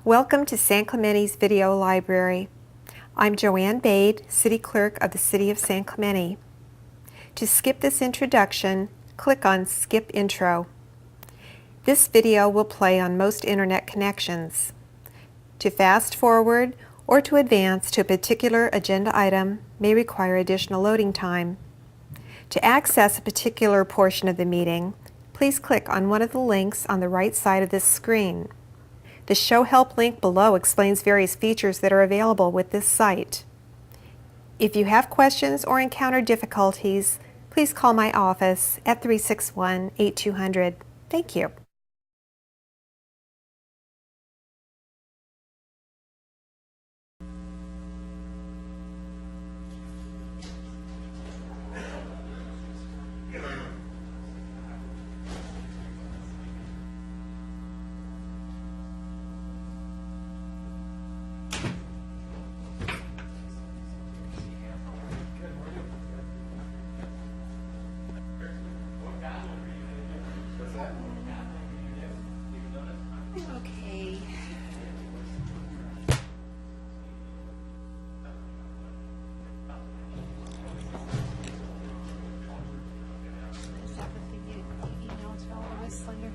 Welcome to San Clemente's Video Library. I'm Joanne Bade, City Clerk of the City of San Clemente. To skip this introduction, click on Skip Intro. This video will play on most internet connections. To fast forward or to advance to a particular agenda item may require additional loading time. To access a particular portion of the meeting, please click on one of the links on the right side of this screen. The Show Help link below explains various features that are available with this site. If you have questions or encounter difficulties, please call my office at 361-8200. Thank you. Okay. Is that the thing you emailed to all of us, Slender?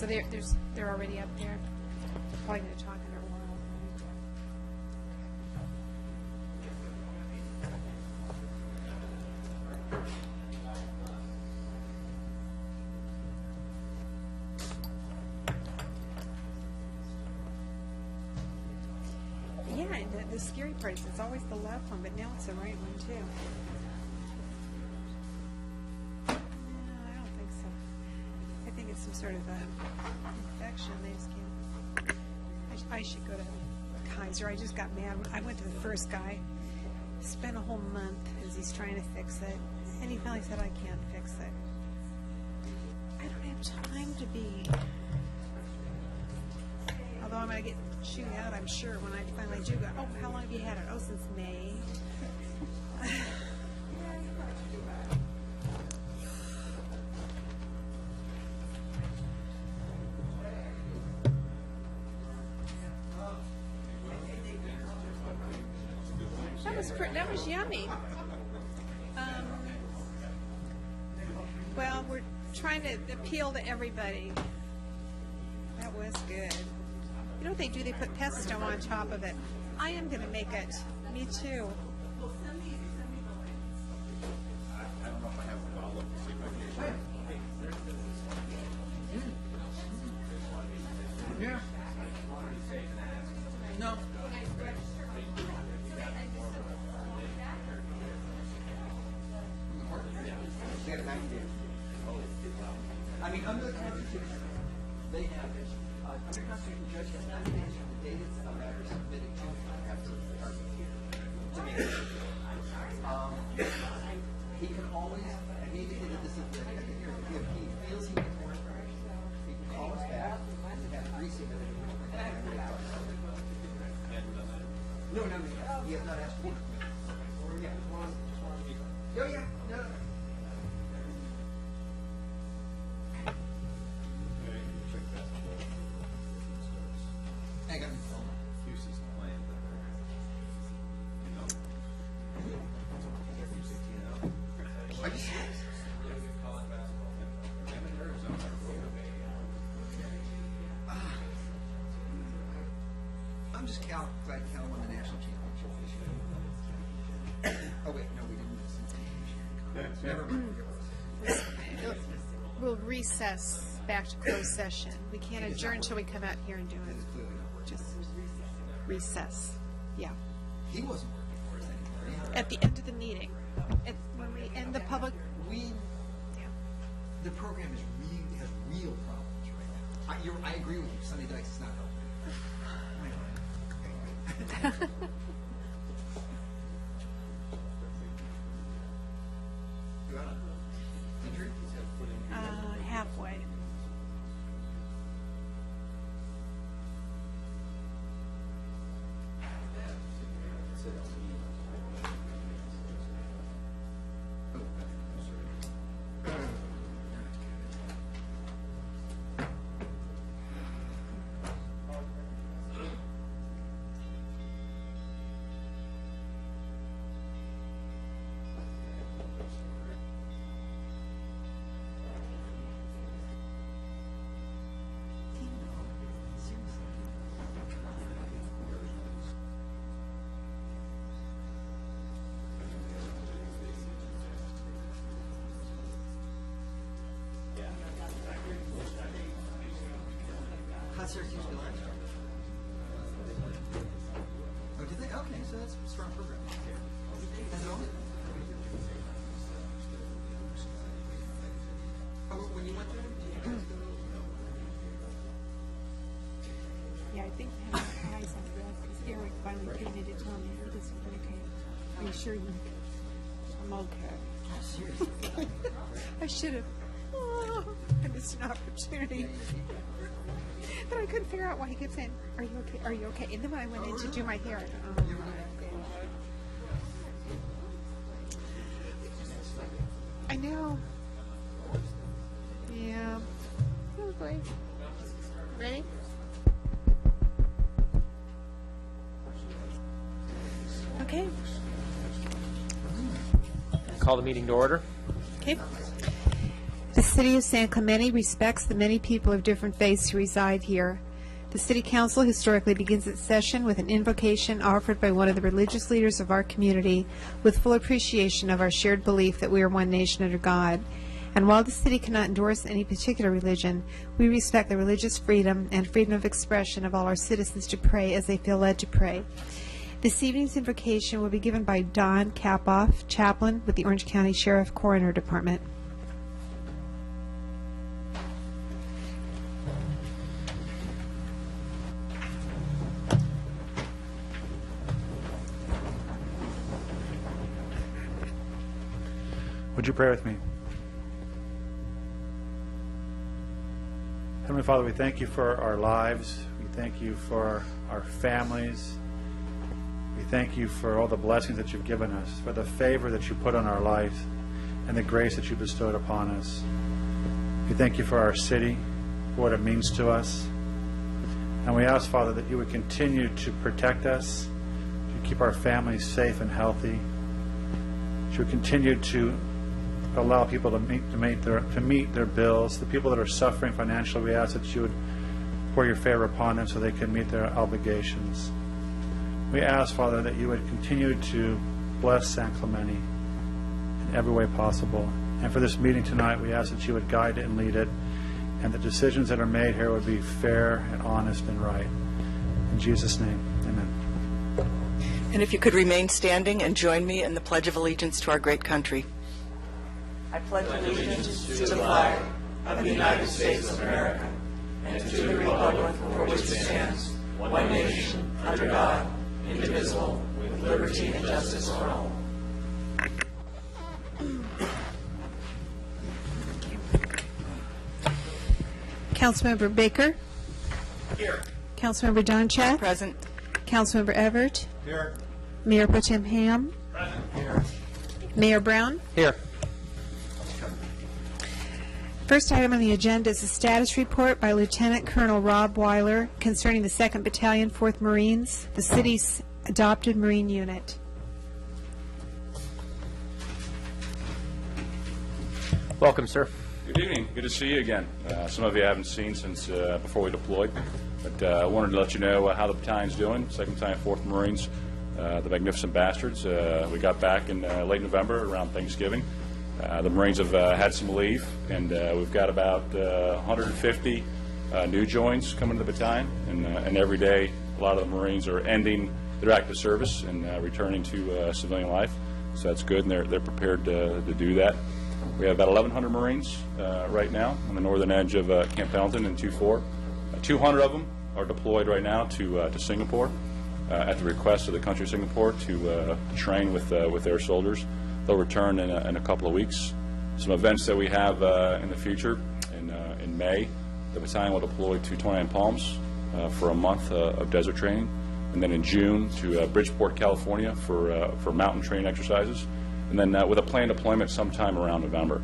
Okay, so they're already up there. Probably gonna talk in a while. Yeah, and the scary part is it's always the left one, but now it's the right one too. No, I don't think so. I think it's some sort of infection. They just can't. I should go to Kaiser. I just got mad. I went to the first guy. Spent a whole month as he's trying to fix it, and he finally said, "I can't fix it. I don't have time to be." Although I'm going to get chewed out, I'm sure, when I finally do go. Oh, how long have you had it? Oh, since May. That was yummy. Well, we're trying to appeal to everybody. That was good. You know what they do? They put pesto on top of it. I am going to make it. Me too. Yeah. No. I mean, under the Constitution, they have under the Constitution, the judge has 90 days from the date it's matter submitted to after the argument he can always, and he indicated this is the hearing, if he feels he needs more information, he can call us back and have resubmitted it. No, he has not asked for it. Yeah. Oh, yeah. No. Hang on. I'm just glad Cal won the national championship this year. Oh wait, no, we didn't win. Never mind. We'll recess back to closed session. We can't adjourn until we come out here and do That is it. clearly not working. Just recess. Yeah. He wasn't working for us anymore. At the end of the meeting, when we end the public. Yeah. The program has real problems right now. I agree with you. Sunny Dykes is not helping. You got an injury? Halfway. Syracuse go last year. Oh, did they? Okay, so that's a strong program. Has it only? Oh, when you went there, did you guys go? Yeah, I think I have my eyes on red because Eric finally came in to tell me he doesn't okay. Are you sure I'm okay? Seriously? I should have. Oh, I missed an opportunity. But I couldn't figure out why he kept saying, "Are you okay? Are you okay?" And then when I went in to do my hair, I know. Yeah. Oh boy. Ready? Okay. Call the meeting to order. Okay. The City of San Clemente respects the many people of different faiths who reside here. The City Council historically begins its session with an invocation offered by one of the religious leaders of our community with full appreciation of our shared belief that we are one nation under God. And while the City cannot endorse any particular religion, we respect the religious freedom and freedom of expression of all our citizens to pray as they feel led to pray. This evening's invocation will be given by Don Kapoff, chaplain with the Orange County Sheriff Coroner Department. Would you pray with me? Heavenly Father, we thank you for our lives. We thank you for our families. We thank you for all the blessings that you've given us, for the favor that you put on our life, and the grace that you bestowed upon us. We thank you for our city, for what it means to us. And we ask, Father, that you would continue to protect us, to keep our families safe and healthy, to continue to allow people to meet their bills. The people that are suffering financially, we ask that you would pour your favor upon them so they can meet their obligations. We ask, Father, that you would continue to bless San Clemente in every way possible. And for this meeting tonight, we ask that you would guide it and lead it, and the decisions that are made here would be fair and honest and right. In Jesus' name, amen. And if you could remain standing and join me in the Pledge of Allegiance to our great country. I pledge allegiance to the flag of the United States of America and to the republic for which it stands, one nation, under God, indivisible, with liberty and justice for all. Councilmember Baker. Here. Councilmember Donchak. Present. Councilmember Everett. Here. Mayor Pro Tem Ham. Present. Here. Mayor Brown. Here. First item on the agenda is a status report by Lieutenant Colonel Rob Weiler concerning the 2nd Battalion, 4th Marines, the city's adopted Marine unit. Welcome, sir. Good evening. Good to see you again. Some of you I haven't seen since before we deployed, but I wanted to let you know how the battalion's doing. 2nd Battalion, 4th Marines, the Magnificent Bastards. We got back in late November around Thanksgiving. The Marines have had some leave, and we've got about 150 new joins coming to the battalion, and every day a lot of the Marines are ending their active service and returning to civilian life, so that's good, and they're prepared to do that. We have about 1,100 Marines right now on the northern edge of Camp Pendleton and 2-4. 200 of them are deployed right now to Singapore at the request of the country of Singapore to train with their soldiers. They'll return in a couple of weeks. Some events that we have in the future, in May, the battalion will deploy to 29 Palms for a month of desert training, and then in June to Bridgeport, California for mountain training exercises, and then with a planned deployment sometime around November.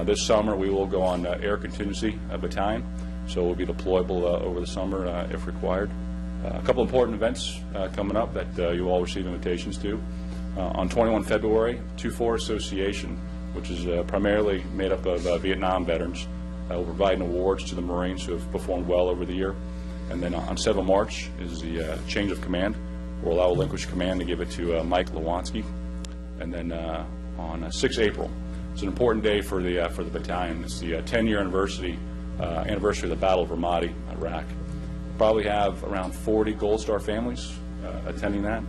This summer we will go on air contingency battalion, so we'll be deployable over the summer if required. A couple important events coming up that you all receive invitations to. On 21 February, 2-4 Association, which is primarily made up of Vietnam veterans, will provide awards to the Marines who have performed well over the year. And then on 7 March is the change of command. We'll allow relinquish command to give it to Mike Lewanski. And then on 6 April, it's an important day for the battalion. It's the 10-year anniversary of the Battle of Ramadi, Iraq. probably have around 40 Gold Star families attending that.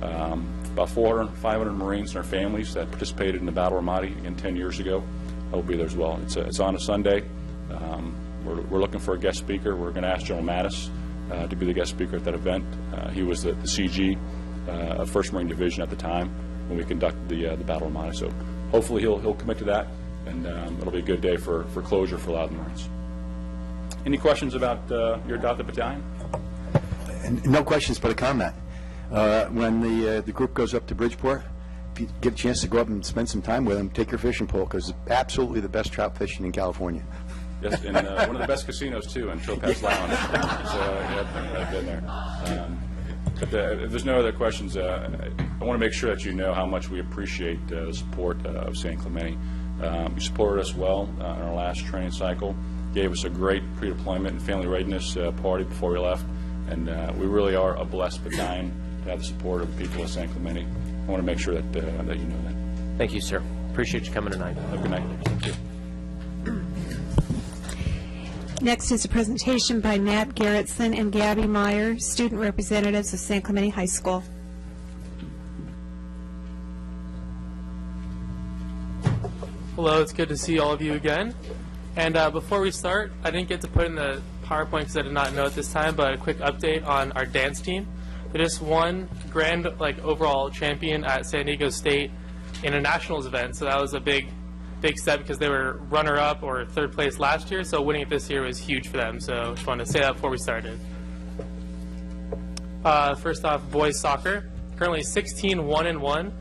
About 400, 500 Marines and their families that participated in the Battle of Ramadi again 10 years ago will be there as well. It's on a Sunday. We're looking for a guest speaker. We're going to ask General Mattis to be the guest speaker at that event. He was the CG of 1st Marine Division at the time when we conducted the Battle of Ramadi. So hopefully he'll commit to that, and it'll be a good day for closure for a lot of the Marines. Any questions about your adopted battalion? And no questions, but a comment. When the group goes up to Bridgeport, if you get a chance to go up and spend some time with them, take your fishing pole, because it's absolutely the best trout fishing in California. Yes, and one of the best casinos, too, in Topaz Lounge. So, I've been there. But if there's no other questions, I want to make sure that you know how much we appreciate the support of San Clemente. You supported us well in our last training cycle, gave us a great pre-deployment and family readiness party before we left, and we really are a blessed battalion to have the support of the people of San Clemente. I want to make sure that that you know that. Thank you, sir. Appreciate you coming tonight. Have a good night. Thank you. Next is a presentation by Matt Garrettson and Gabby Meyer, student representatives of San Clemente High School. Hello, it's good to see all of you again. And before we start, I didn't get to put in the PowerPoint because I did not know at this time, but a quick update on our dance team. They just won grand overall champion at San Diego State in a nationals event, so that was a big step because they were runner-up or third place last year, so winning it this year was huge for them. So just wanted to say that before we started. First off, boys soccer, currently 16-1-1,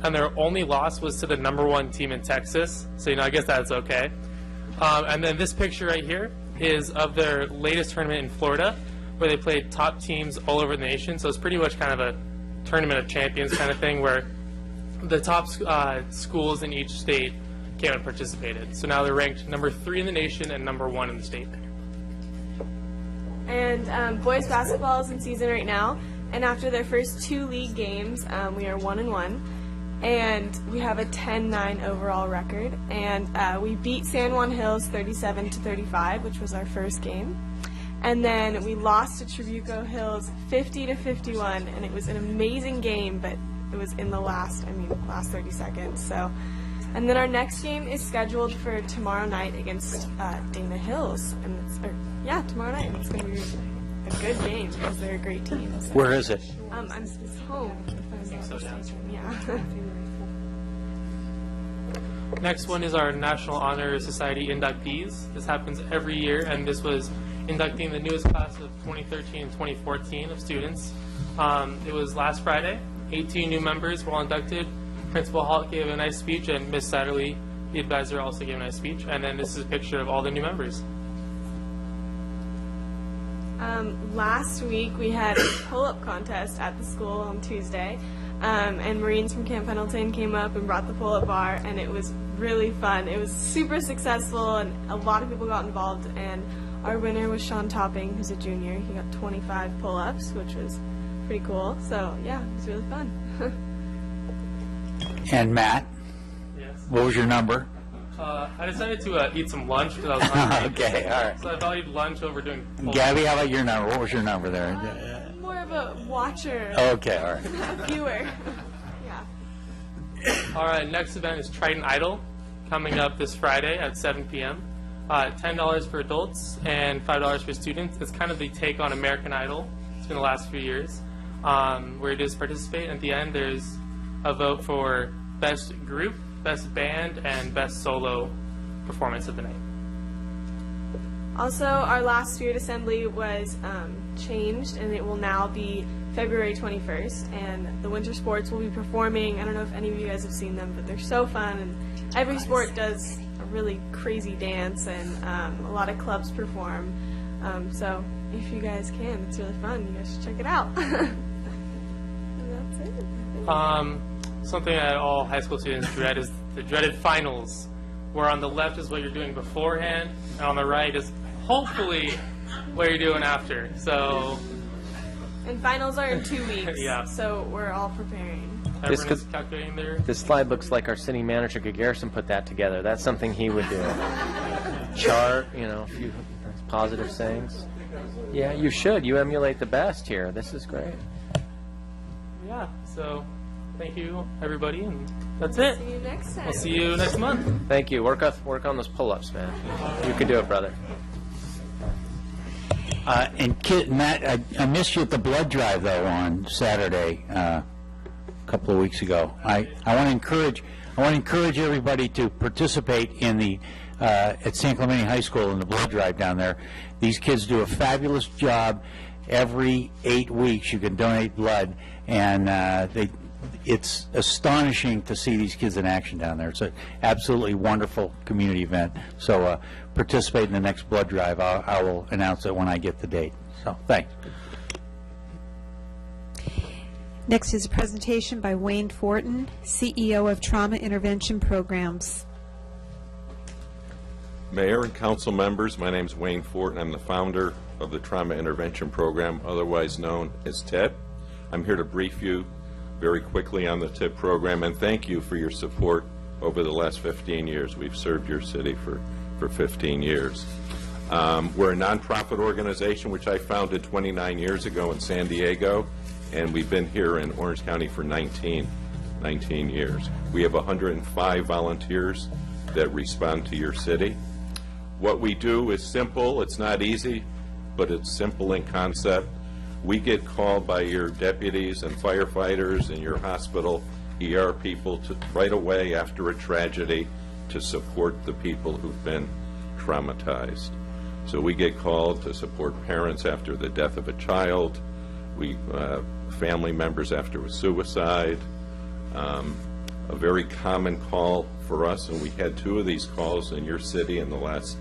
and their only loss was to the #1 team in Texas, so I guess that's okay. And then this picture right here is of their latest tournament in Florida, where they played top teams all over the nation, so it's pretty much kind of a tournament of champions kind of thing, where the top schools in each state came and participated. So now they're ranked #3 in the nation and #1 in the state. And boys basketball is in season right now, and after their first 2 league games, we are 1-1, and we have a 10-9 overall record, and we beat San Juan Hills 37-35, which was our first game, and then we lost to Trabuco Hills 50-51, and it was an amazing game, but it was in the last 30 seconds. So. And then our next game is scheduled for tomorrow night against Dana Hills, and tomorrow night. And it's going to be a good game because they're a great team. So. Where is it? It's home. Yeah. Next one is our National Honor Society inductees. This happens every year, and this was inducting the newest class of 2013 and 2014 of students. It was last Friday. 18 new members were all inducted. Principal Halt gave a nice speech, and Miss Satterley, the advisor, also gave a nice speech. And then this is a picture of all the new members. Last week we had a pull-up contest at the school on Tuesday, and Marines from Camp Pendleton came up and brought the pull-up bar, and it was really fun. It was super successful, and a lot of people got involved, and our winner was Sean Topping, who's a junior. He got 25 pull-ups, which was pretty cool. So yeah, it was really fun. And Matt, Yes. what was your number? I decided to eat some lunch because I was hungry. Okay, all right. So I valued lunch over doing pull-ups. Gabby, how about your number? What was your number there? More of a watcher, Okay, all right. a viewer. Yeah. All right, next event is Triton Idol, coming up this Friday at 7 p.m. $10 for adults and $5 for students. It's kind of the take on American Idol. It's been the last few years, where you just participate. At the end, there's a vote for best group, best band, and best solo performance of the night. Also, our last Spirit Assembly was changed, and it will now be February 21st, and the winter sports will be performing. I don't know if any of you guys have seen them, but they're so fun, and every sport does a really crazy dance, and a lot of clubs perform. So if you guys can, it's really fun. You guys should check it out. And that's it. Something that all high school students dread is the dreaded finals, where on the left is what you're doing beforehand, and on the right is hopefully what you're doing after. So, And finals are in 2 weeks, Yeah. so we're all preparing. everyone is calculating their... This slide looks like our city manager, Garrison, put that together. That's something he would do. Chart, a few positive sayings. Yeah, you should. You emulate the best here. This is great. Yeah, so thank you, everybody, and that's it. See you next time. We'll see you next month. Thank you. Work on those pull-ups, man. You can do it, brother. And Matt, I missed you at the blood drive though on Saturday, a couple of weeks ago. I want to encourage everybody to participate in the at San Clemente High School in the blood drive down there. These kids do a fabulous job. Every 8 weeks, you can donate blood, and it's astonishing to see these kids in action down there. It's an absolutely wonderful community event. So participate in the next blood drive. I will announce it when I get the date. So thanks. Next is a presentation by Wayne Fortin, CEO of Trauma Intervention Programs. Mayor and council members, my name is Wayne Fortin. I'm the founder of the Trauma Intervention Program, otherwise known as TIP. I'm here to brief you very quickly on the TIP program and thank you for your support over the last 15 years. We've served your city for 15 years. We're a nonprofit organization which I founded 29 years ago in San Diego, and we've been here in Orange County for 19 years. We have 105 volunteers that respond to your city. What we do is simple. It's not easy, but it's simple in concept. We get called by your deputies and firefighters and your hospital ER people right away after a tragedy to support the people who've been traumatized. So we get called to support parents after the death of a child, family members after a suicide. A very common call for us, and we had 2 of these calls in your city in the last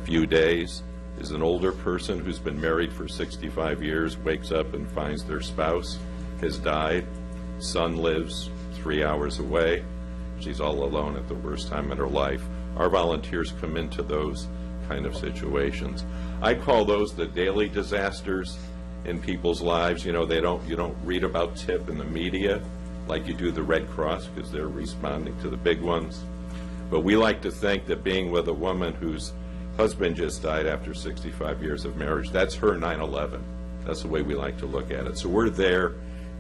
few days, is an older person who's been married for 65 years, wakes up and finds their spouse has died. Son lives 3 hours away. She's all alone at the worst time in her life. Our volunteers come into those kind of situations. I call those the daily disasters in people's lives. You know, you don't read about TIP in the media like you do the Red Cross because they're responding to the big ones. But we like to think that being with a woman whose husband just died after 65 years of marriage, that's her 9/11. That's the way we like to look at it. So we're there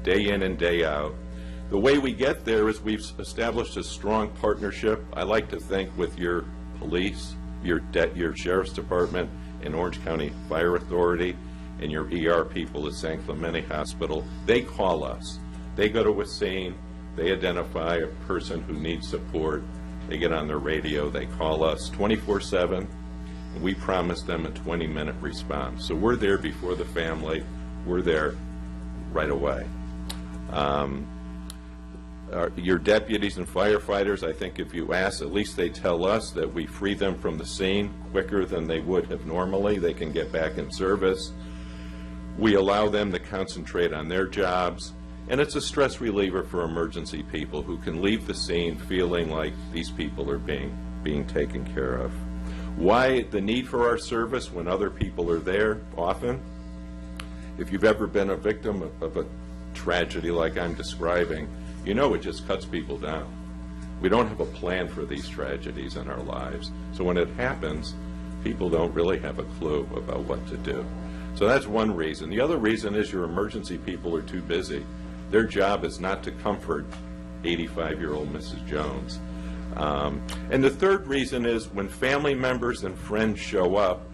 day in and day out. The way we get there is we've established a strong partnership, I like to think, with your police, your sheriff's department, and Orange County Fire Authority, and your ER people at San Clemente Hospital. They call us. They go to a scene, they identify a person who needs support, they get on their radio, they call us 24/7, and we promise them a 20-minute response. So we're there before the family, we're there right away. Your deputies and firefighters, I think if you ask, at least they tell us that we free them from the scene quicker than they would have normally. They can get back in service. We allow them to concentrate on their jobs. And it's a stress reliever for emergency people who can leave the scene feeling like these people are being taken care of. Why the need for our service when other people are there? Often, if you've ever been a victim of a tragedy like I'm describing, you know it just cuts people down. We don't have a plan for these tragedies in our lives. So when it happens, people don't really have a clue about what to do. So that's one reason. The other reason is your emergency people are too busy. Their job is not to comfort 85-year-old Mrs. Jones. And the third reason is when family members and friends show up,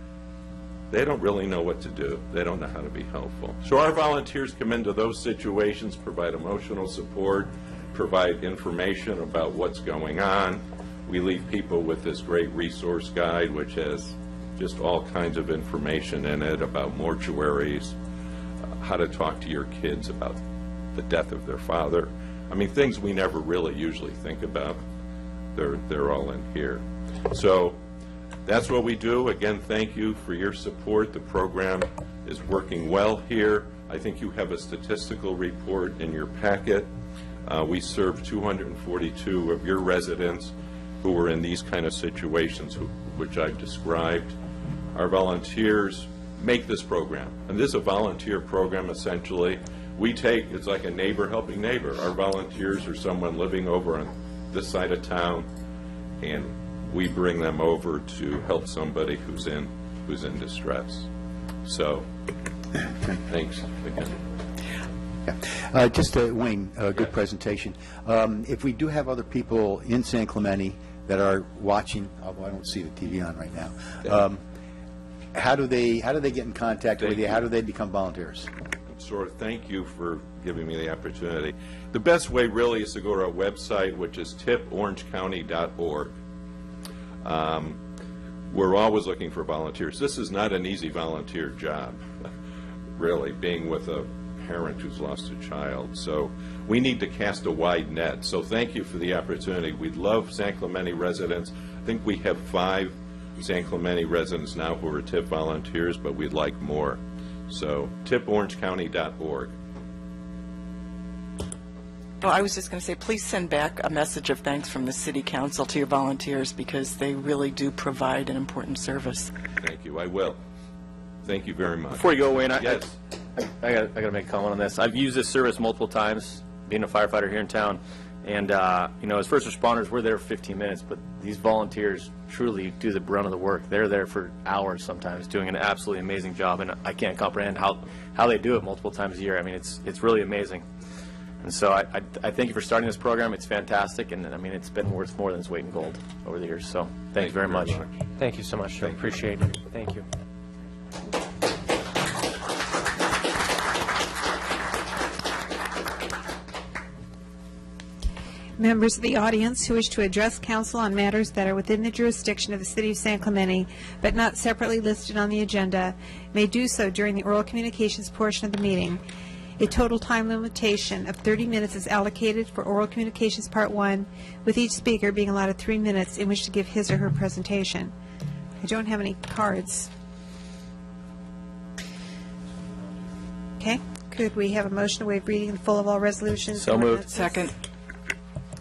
they don't really know what to do. They don't know how to be helpful. So our volunteers come into those situations, provide emotional support, provide information about what's going on. We leave people with this great resource guide, which has just all kinds of information in it about mortuaries, how to talk to your kids about the death of their father. I mean, things we never really usually think about. They're all in here. So that's what we do. Again, thank you for your support. The program is working well here. I think you have a statistical report in your packet. We served 242 of your residents who were in these kind of situations, which I've described. Our volunteers make this program, and this is a volunteer program essentially. It's like a neighbor helping neighbor. Our volunteers are someone living over on this side of town, and we bring them over to help somebody who's in distress. So, thanks again. Yeah. Just, Wayne, good presentation. If we do have other people in San Clemente that are watching, although I don't see the TV on right now, how do they get in contact with you? How do they become volunteers? Thank you for giving me the opportunity. The best way really is to go to our website, which is tiporangecounty.org. We're always looking for volunteers. This is not an easy volunteer job, really, being with a parent who's lost a child. So we need to cast a wide net. So thank you for the opportunity. We'd love San Clemente residents. I think we have 5 San Clemente residents now who are TIP volunteers, but we'd like more. So tiporangecounty.org. Well, I was just going to say, please send back a message of thanks from the City Council to your volunteers, because they really do provide an important service. Thank you. I will. Thank you very much. Before you go, Wayne, Yes. I got to make a comment on this. I've used this service multiple times, being a firefighter here in town. And, you know, as first responders, we're there for 15 minutes, but these volunteers truly do the brunt of the work. They're there for hours sometimes, doing an absolutely amazing job, and I can't comprehend how they do it multiple times a year. I mean, it's really amazing. And so I thank you for starting this program. It's fantastic, and I mean, it's been worth more than its weight in gold over the years. So thank you very much. Thank you so much. I appreciate it. Thank you. Members of the audience who wish to address council on matters that are within the jurisdiction of the City of San Clemente but not separately listed on the agenda may do so during the oral communications portion of the meeting. A total time limitation of 30 minutes is allocated for oral communications part 1, with each speaker being allotted 3 minutes in which to give his or her presentation. I don't have any cards. Okay, could we have a motion to waive reading in full of all resolutions? So and moved. ordinances? Second.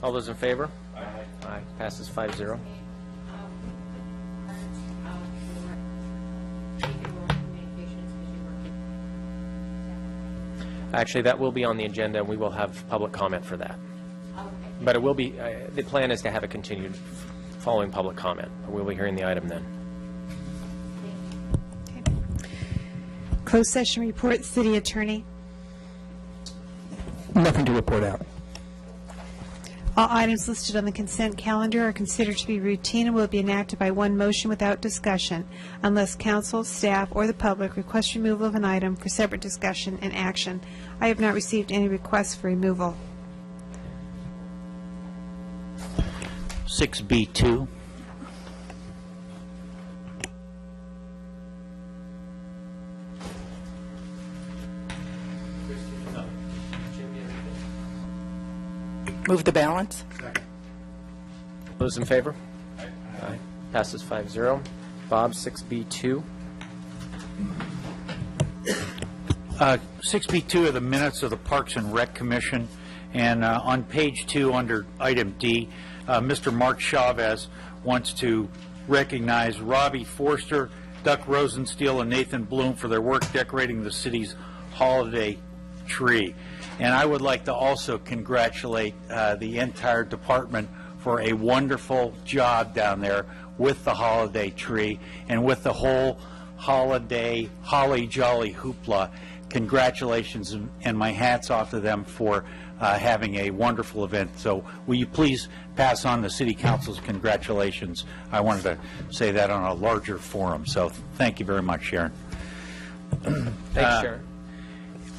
All those in favor? Aye. Aye. Passes 5-0. Actually, that will be on the agenda, and we will have public comment for that. But it will be, the plan is to have it continued following public comment. We'll be hearing the item then. Closed session report, City Attorney. Nothing to report out. All items listed on the consent calendar are considered to be routine and will be enacted by one motion without discussion unless council, staff, or the public request removal of an item for separate discussion and action. I have not received any requests for removal. 6B2. Move the balance. Those in favor? Aye. Passes 5-0. Bob, 6B2. 6B2 are the minutes of the Parks and Rec Commission, and on page 2 under item D, Mr. Mark Chavez wants to recognize Robbie Forster, Duck Rosensteel, and Nathan Bloom for their work decorating the city's holiday tree. And I would like to also congratulate the entire department for a wonderful job down there with the holiday tree and with the whole holiday holly jolly hoopla. Congratulations, and my hat's off to them for having a wonderful event. So will you please pass on the City Council's congratulations? I wanted to say that on a larger forum, so thank you very much, Sharon. Thanks, Sharon.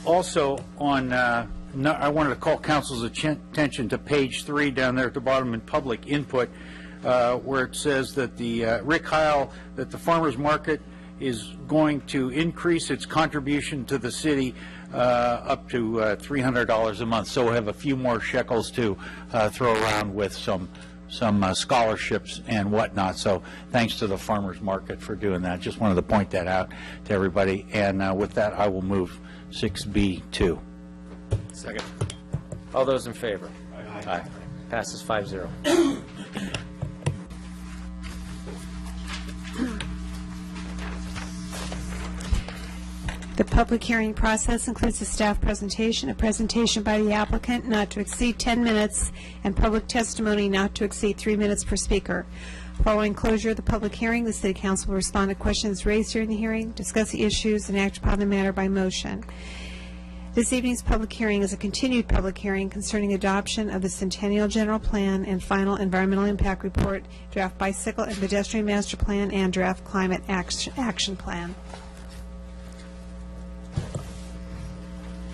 Also, on, I wanted to call council's attention to page 3 down there at the bottom in public input, where it says that the Rick Heil, that the farmers market is going to increase its contribution to the city up to $300 a month. So we'll have a few more shekels to throw around with some scholarships and whatnot. So thanks to the farmers market for doing that. Just wanted to point that out to everybody. And with that, I will move 6B2. Second. All those in favor? Aye. Passes 5-0. The public hearing process includes a staff presentation, a presentation by the applicant not to exceed 10 minutes, and public testimony not to exceed 3 minutes per speaker. Following closure of the public hearing, the City Council will respond to questions raised during the hearing, discuss the issues, and act upon the matter by motion. This evening's public hearing is a continued public hearing concerning adoption of the Centennial General Plan and Final Environmental Impact Report, Draft Bicycle and Pedestrian Master Plan, and Draft Climate Action Plan.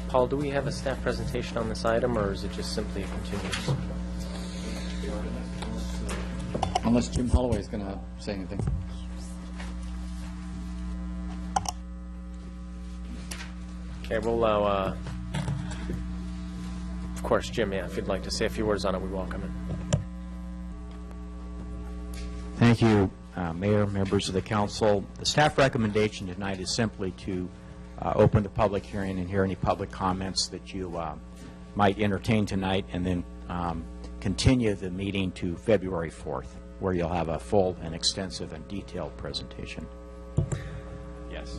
Paul, do we have a staff presentation on this item, or is it just simply a continuance? Unless Jim Holloway is going to say anything. Okay, we'll allow, of course, Jim, yeah, if you'd like to say a few words on it, we welcome it. Thank you, Mayor, members of the council. The staff recommendation tonight is simply to open the public hearing and hear any public comments that you might entertain tonight, and then continue the meeting to February 4th, where you'll have a full and extensive and detailed presentation. Yes.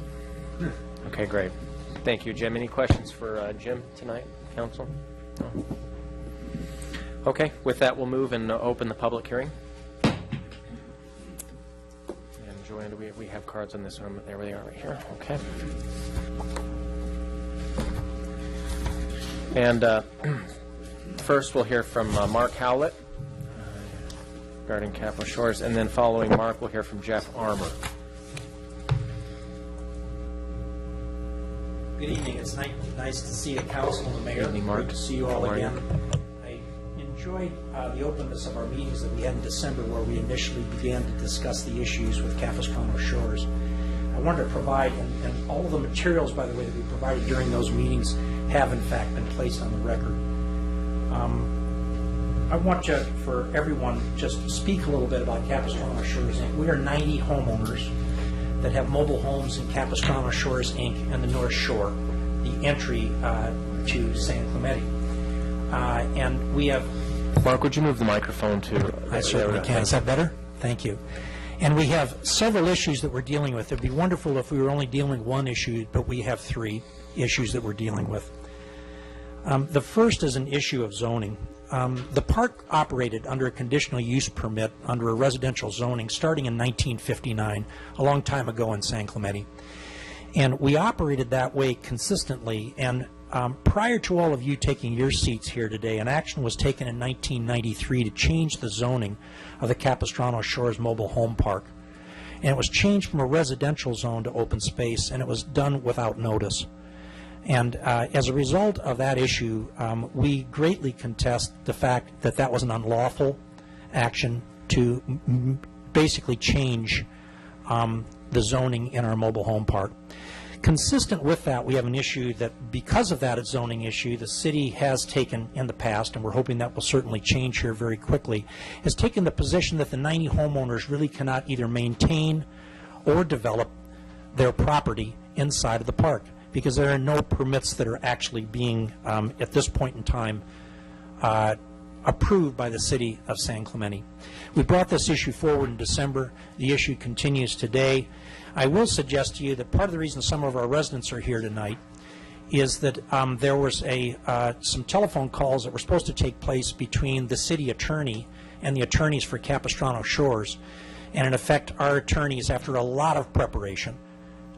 Okay, great. Thank you, Jim. Any questions for Jim tonight, council? No? Okay, with that, we'll move and open the public hearing. And Joanne, do we have cards on this one? There they are right here. Okay. And first, we'll hear from Mark Howlett regarding Capital Shores, and then following Mark, we'll hear from Jeff Armour. Good evening. It's nice to see the council and the mayor. Good evening, Mark. Great to see you all How are again. I enjoyed the openness of our meetings that we had in December, where we initially began to discuss the issues with Capistrano Shores. I wanted to provide, and all of the materials, by the way, that we provided during those meetings have in fact been placed on the record. I want to, for everyone, just speak a little bit about Capistrano Shores Inc. We are 90 homeowners that have mobile homes in Capistrano Shores Inc. and the North Shore, the entry to San Clemente. And we have... Mark, would you move the microphone to... I certainly can. Is that better? Thank you. And we have several issues that we're dealing with. It would be wonderful if we were only dealing one issue, but we have 3 issues that we're dealing with. The first is an issue of zoning. The park operated under a conditional use permit under a residential zoning starting in 1959, a long time ago in San Clemente. And we operated that way consistently. And prior to all of you taking your seats here today, an action was taken in 1993 to change the zoning of the Capistrano Shores Mobile Home Park. And it was changed from a residential zone to open space, and it was done without notice. And as a result of that issue, we greatly contest the fact that that was an unlawful action to basically change the zoning in our mobile home park. Consistent with that, we have an issue that because of that zoning issue, the city has taken in the past, and we're hoping that will certainly change here very quickly, has taken the position that the 90 homeowners really cannot either maintain or develop their property inside of the park, because there are no permits that are actually being, at this point in time, approved by the city of San Clemente. We brought this issue forward in December. The issue continues today. I will suggest to you that part of the reason some of our residents are here tonight is that there was some telephone calls that were supposed to take place between the city attorney and the attorneys for Capistrano Shores. And in effect, our attorneys, after a lot of preparation,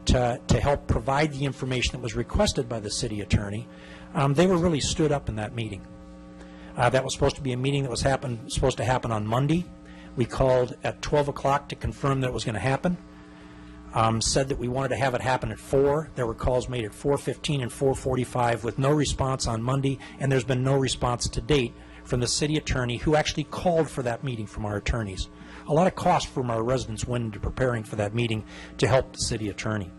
to help provide the information that was requested by the city attorney, they were really stood up in that meeting. That was supposed to be a meeting that was supposed to happen on Monday. We called at 12 o'clock to confirm that it was going to happen. Said that we wanted to have it happen at 4. There were calls made at 4:15 and 4:45 with no response on Monday, and there's been no response to date from the city attorney, who actually called for that meeting from our attorneys. A lot of cost from our residents went into preparing for that meeting to help the city attorney.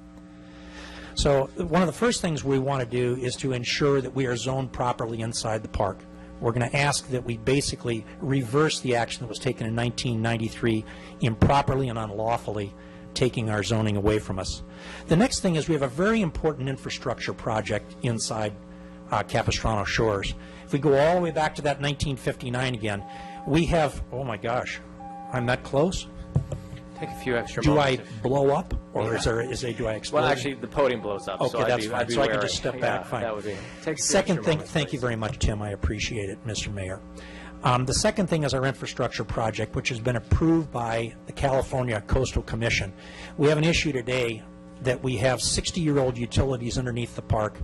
So one of the first things we want to do is to ensure that we are zoned properly inside the park. We're going to ask that we basically reverse the action that was taken in 1993 improperly and unlawfully, taking our zoning away from us. The next thing is we have a very important infrastructure project inside Capistrano Shores. If we go all the way back to that 1959 again, we have, oh my gosh, I'm that close? Take a few extra Do moments. I blow up, or do I explode? Well, actually, the podium blows up. Okay, so that's fine. So I can just step back. Yeah, Fine. that would be. Take a few Second extra thing, moments, thank you please. very much, Tim. I appreciate it, Mr. Mayor. The second thing is our infrastructure project, which has been approved by the California Coastal Commission. We have an issue today that we have 60-year-old utilities underneath the park,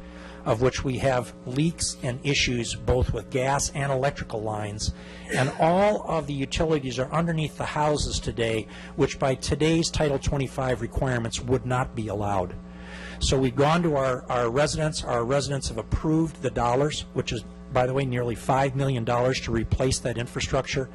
of which we have leaks and issues both with gas and electrical lines. And all of the utilities are underneath the houses today, which by today's Title 25 requirements would not be allowed. So we've gone to our residents. Our residents have approved the dollars, which is, by the way, nearly $5 million to replace that infrastructure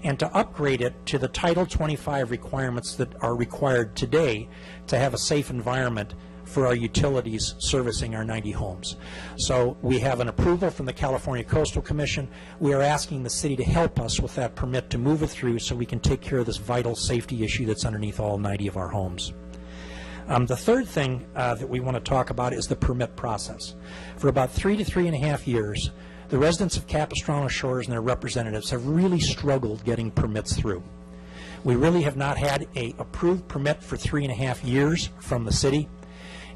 and to upgrade it to the Title 25 requirements that are required today to have a safe environment for our utilities servicing our 90 homes. So we have an approval from the California Coastal Commission. We are asking the city to help us with that permit to move it through so we can take care of this vital safety issue that's underneath all 90 of our homes. The third thing that we want to talk about is the permit process. For about 3 to 3.5 years, the residents of Capistrano Shores and their representatives have really struggled getting permits through. We really have not had an approved permit for 3.5 years from the city.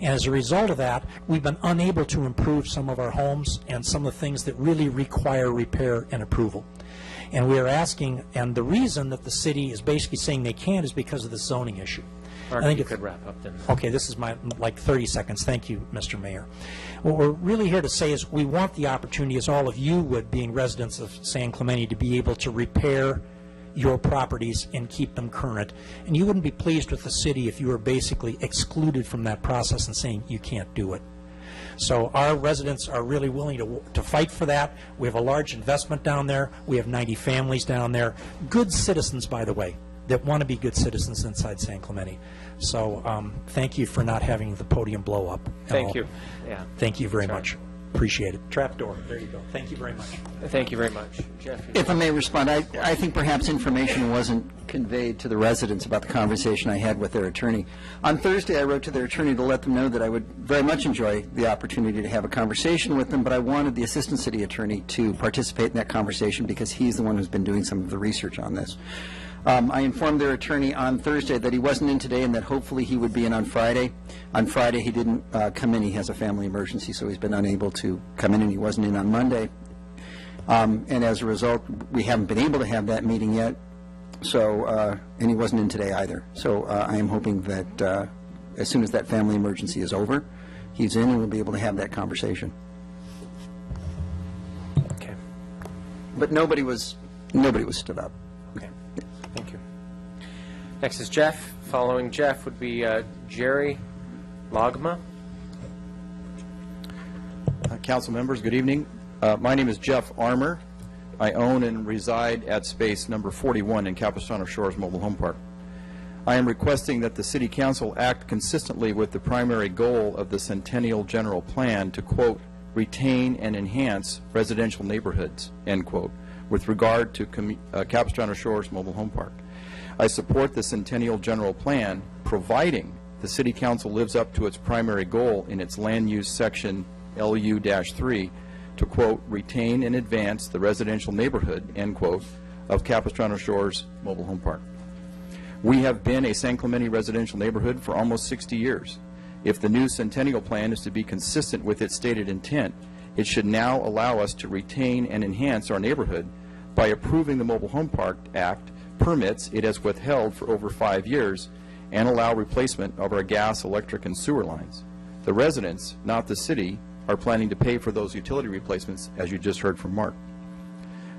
And as a result of that, we've been unable to improve some of our homes and some of the things that really require repair and approval. And we are asking, and the reason that the city is basically saying they can't is because of the zoning issue. Mark, I think you could wrap up then. Okay, this is my, like 30 seconds. Thank you, Mr. Mayor. What we're really here to say is we want the opportunity, as all of you would, being residents of San Clemente, to be able to repair your properties and keep them current. And you wouldn't be pleased with the city if you were basically excluded from that process and saying you can't do it. So our residents are really willing to fight for that. We have a large investment down there. We have 90 families down there. Good citizens, by the way, that want to be good citizens inside San Clemente. So thank you for not having the podium blow up. Thank you. Yeah. Thank you very much. Appreciate it. Trapdoor. There you go. Thank you very much. Thank you very much. Jeff? If I may respond, I think perhaps information wasn't conveyed to the residents about the conversation I had with their attorney. On Thursday, I wrote to their attorney to let them know that I would very much enjoy the opportunity to have a conversation with them, but I wanted the assistant city attorney to participate in that conversation because he's the one who's been doing some of the research on this. I informed their attorney on Thursday that he wasn't in today and that hopefully he would be in on Friday. On Friday, he didn't come in. He has a family emergency, so he's been unable to come in, and he wasn't in on Monday. And as a result, we haven't been able to have that meeting yet, so, and he wasn't in today either. So I am hoping that as soon as that family emergency is over, he's in and we'll be able to have that conversation. Okay. But nobody was stood up. Okay. Thank you. Next is Jeff. Following Jeff would be Jerry Logma. Council members, good evening. My name is Jeff Armour. I own and reside at space number 41 in Capistrano Shores Mobile Home Park. I am requesting that the City Council act consistently with the primary goal of the Centennial General Plan to, quote, retain and enhance residential neighborhoods, end quote, with regard to Capistrano Shores Mobile Home Park. I support the Centennial General Plan, providing the City Council lives up to its primary goal in its land use section LU-3 to, quote, retain and advance the residential neighborhood, end quote, of Capistrano Shores Mobile Home Park. We have been a San Clemente residential neighborhood for almost 60 years. If the new Centennial Plan is to be consistent with its stated intent, it should now allow us to retain and enhance our neighborhood by approving the Mobile Home Park Act permits it has withheld for over 5 years and allow replacement of our gas, electric, and sewer lines. The residents, not the city, are planning to pay for those utility replacements, as you just heard from Mark.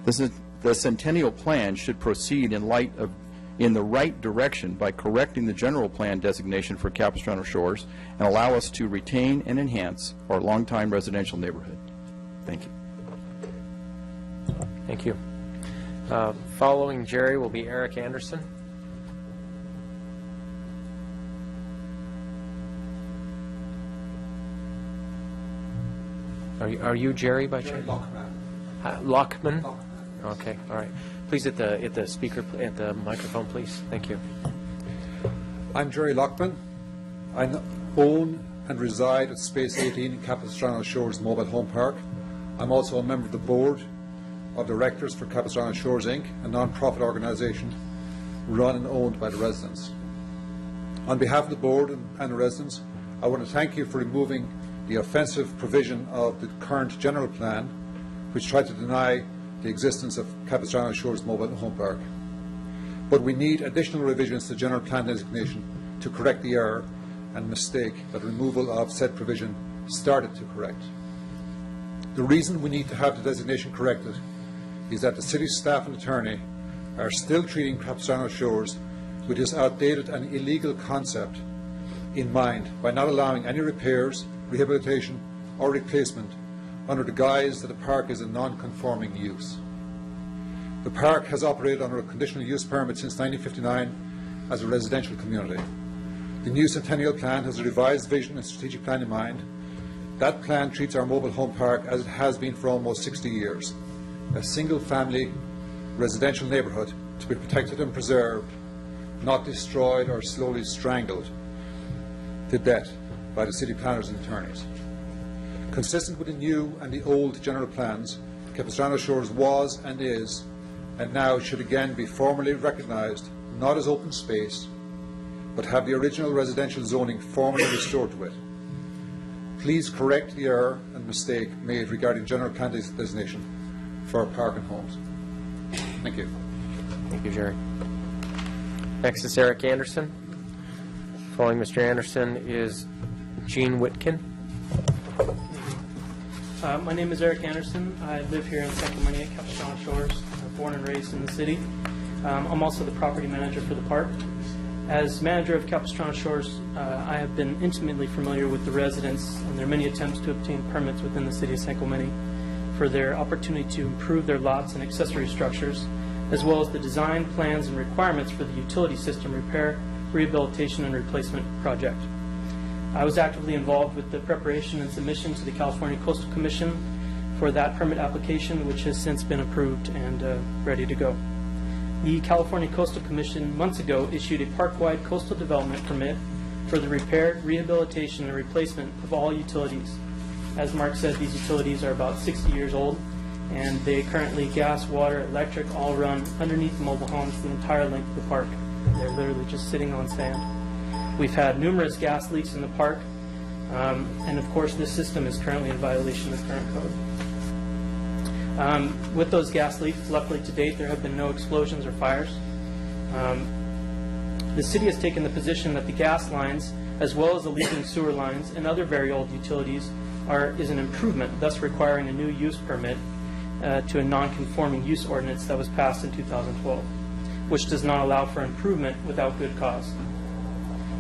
The Centennial Plan should proceed in the right direction by correcting the general plan designation for Capistrano Shores and allow us to retain and enhance our longtime residential neighborhood. Thank you. Thank you. Following Jerry will be Eric Anderson. Are you Jerry by chance? Lockman. Okay, all right. Please at the speaker, at the microphone, please. Thank you. I'm Jerry Lockman. I own and reside at Space 18 in Capistrano Shores Mobile Home Park. I'm also a member of the board of directors for Capistrano Shores Inc., a non-profit organization run and owned by the residents. On behalf of the board and the residents, I want to thank you for removing the offensive provision of the current general plan, which tried to deny the existence of Capistrano Shores Mobile Home Park. But we need additional revisions to general plan designation to correct the error and mistake that removal of said provision started to correct. The reason we need to have the designation corrected is that the city staff and attorney are still treating Capistrano Shores with this outdated and illegal concept in mind by not allowing any repairs, rehabilitation or replacement under the guise that the park is a non-conforming use. The park has operated under a conditional use permit since 1959 as a residential community. The new Centennial Plan has a revised vision and strategic plan in mind. That plan treats our mobile home park as it has been for almost 60 years, a single-family residential neighbourhood to be protected and preserved, not destroyed or slowly strangled to death by the city planners and attorneys. Consistent with the new and the old general plans, Capistrano Shores was and is, and now should again be formally recognised not as open space, but have the original residential zoning formally restored to it. Please correct the error and mistake made regarding general plan designation for park and homes. Thank you. Thank you, Jerry. Next is Eric Anderson. Following Mr. Anderson is Gene Whitkin. My name is Eric Anderson. I live here in San Clemente at Capistrano Shores. I'm born and raised in the city. I'm also the property manager for the park. As manager of Capistrano Shores, I have been intimately familiar with the residents and their many attempts to obtain permits within the city of San Clemente for their opportunity to improve their lots and accessory structures, as well as the design, plans, and requirements for the utility system repair, rehabilitation, and replacement project. I was actively involved with the preparation and submission to the California Coastal Commission for that permit application, which has since been approved and ready to go. The California Coastal Commission months ago issued a park-wide coastal development permit for the repair, rehabilitation, and replacement of all utilities. As Mark said, these utilities are about 60 years old, and they currently, gas, water, electric, all run underneath the mobile homes the entire length of the park. They're literally just sitting on sand. We've had numerous gas leaks in the park, and of course this system is currently in violation of current code. With those gas leaks, luckily to date, there have been no explosions or fires. The city has taken the position that the gas lines, as well as the leaking sewer lines and other very old utilities, is an improvement, thus requiring a new use permit to a non-conforming use ordinance that was passed in 2012, which does not allow for improvement without good cause.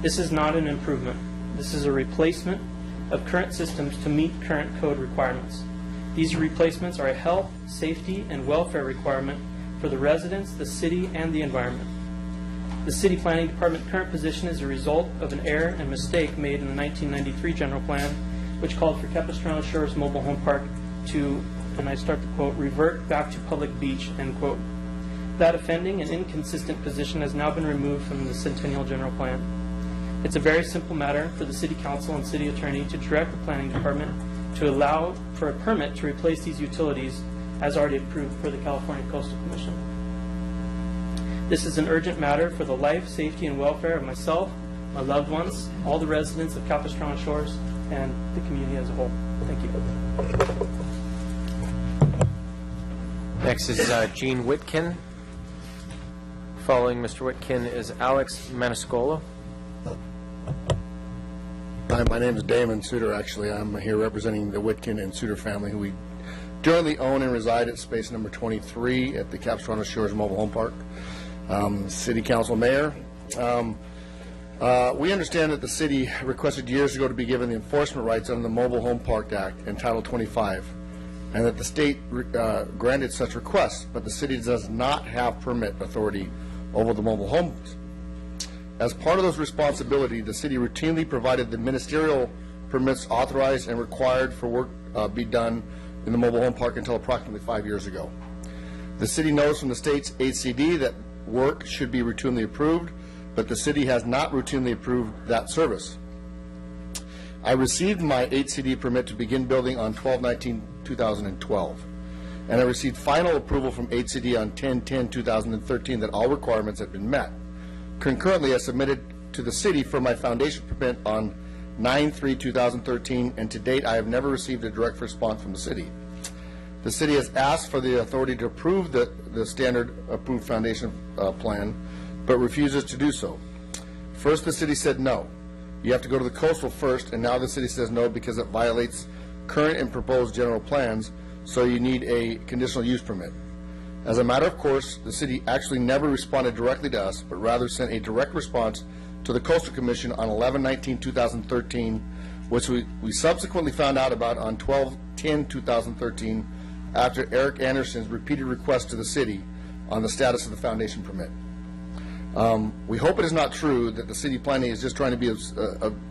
This is not an improvement. This is a replacement of current systems to meet current code requirements. These replacements are a health, safety, and welfare requirement for the residents, the city, and the environment. The City Planning Department current position is a result of an error and mistake made in the 1993 General Plan, which called for Capistrano Shores Mobile Home Park to, and I start the quote, revert back to public beach, end quote. That offending and inconsistent position has now been removed from the Centennial General Plan. It's a very simple matter for the City Council and City Attorney to direct the Planning Department to allow for a permit to replace these utilities as already approved for the California Coastal Commission. This is an urgent matter for the life, safety, and welfare of myself, my loved ones, all the residents of Capistrano Shores, and the community as a whole. Thank you. Next is Gene Whitkin. Following Mr. Whitkin is Alex Maniscolo. Hi, my name is Damon Suter. Actually, I'm here representing the Whitkin and Suter family, who we jointly own and reside at space number 23 at the Capistrano Shores Mobile Home Park. City Council Mayor, we understand that the city requested years ago to be given the enforcement rights under the Mobile Home Park Act and Title 25, and that the state granted such requests, but the city does not have permit authority over the mobile homes. As part of those responsibilities, the city routinely provided the ministerial permits authorized and required for work be done in the mobile home park until approximately 5 years ago. The city knows from the state's HCD that work should be routinely approved, but the city has not routinely approved that service. I received my HCD permit to begin building on 12/19/2012, and I received final approval from HCD on 10/10/2013 that all requirements had been met. Concurrently, I submitted to the city for my foundation permit on 9/3/2013, and to date I have never received a direct response from the city. The city has asked for the authority to approve the standard approved foundation plan, but refuses to do so. First, the city said no. You have to go to the coastal first, and now the city says no because it violates current and proposed general plans, so you need a conditional use permit. As a matter of course, the city actually never responded directly to us, but rather sent a direct response to the Coastal Commission on 11/19/2013, which we subsequently found out about on 12/10/2013 after Eric Anderson's repeated request to the city on the status of the foundation permit. We hope it is not true that the city planning is just trying to be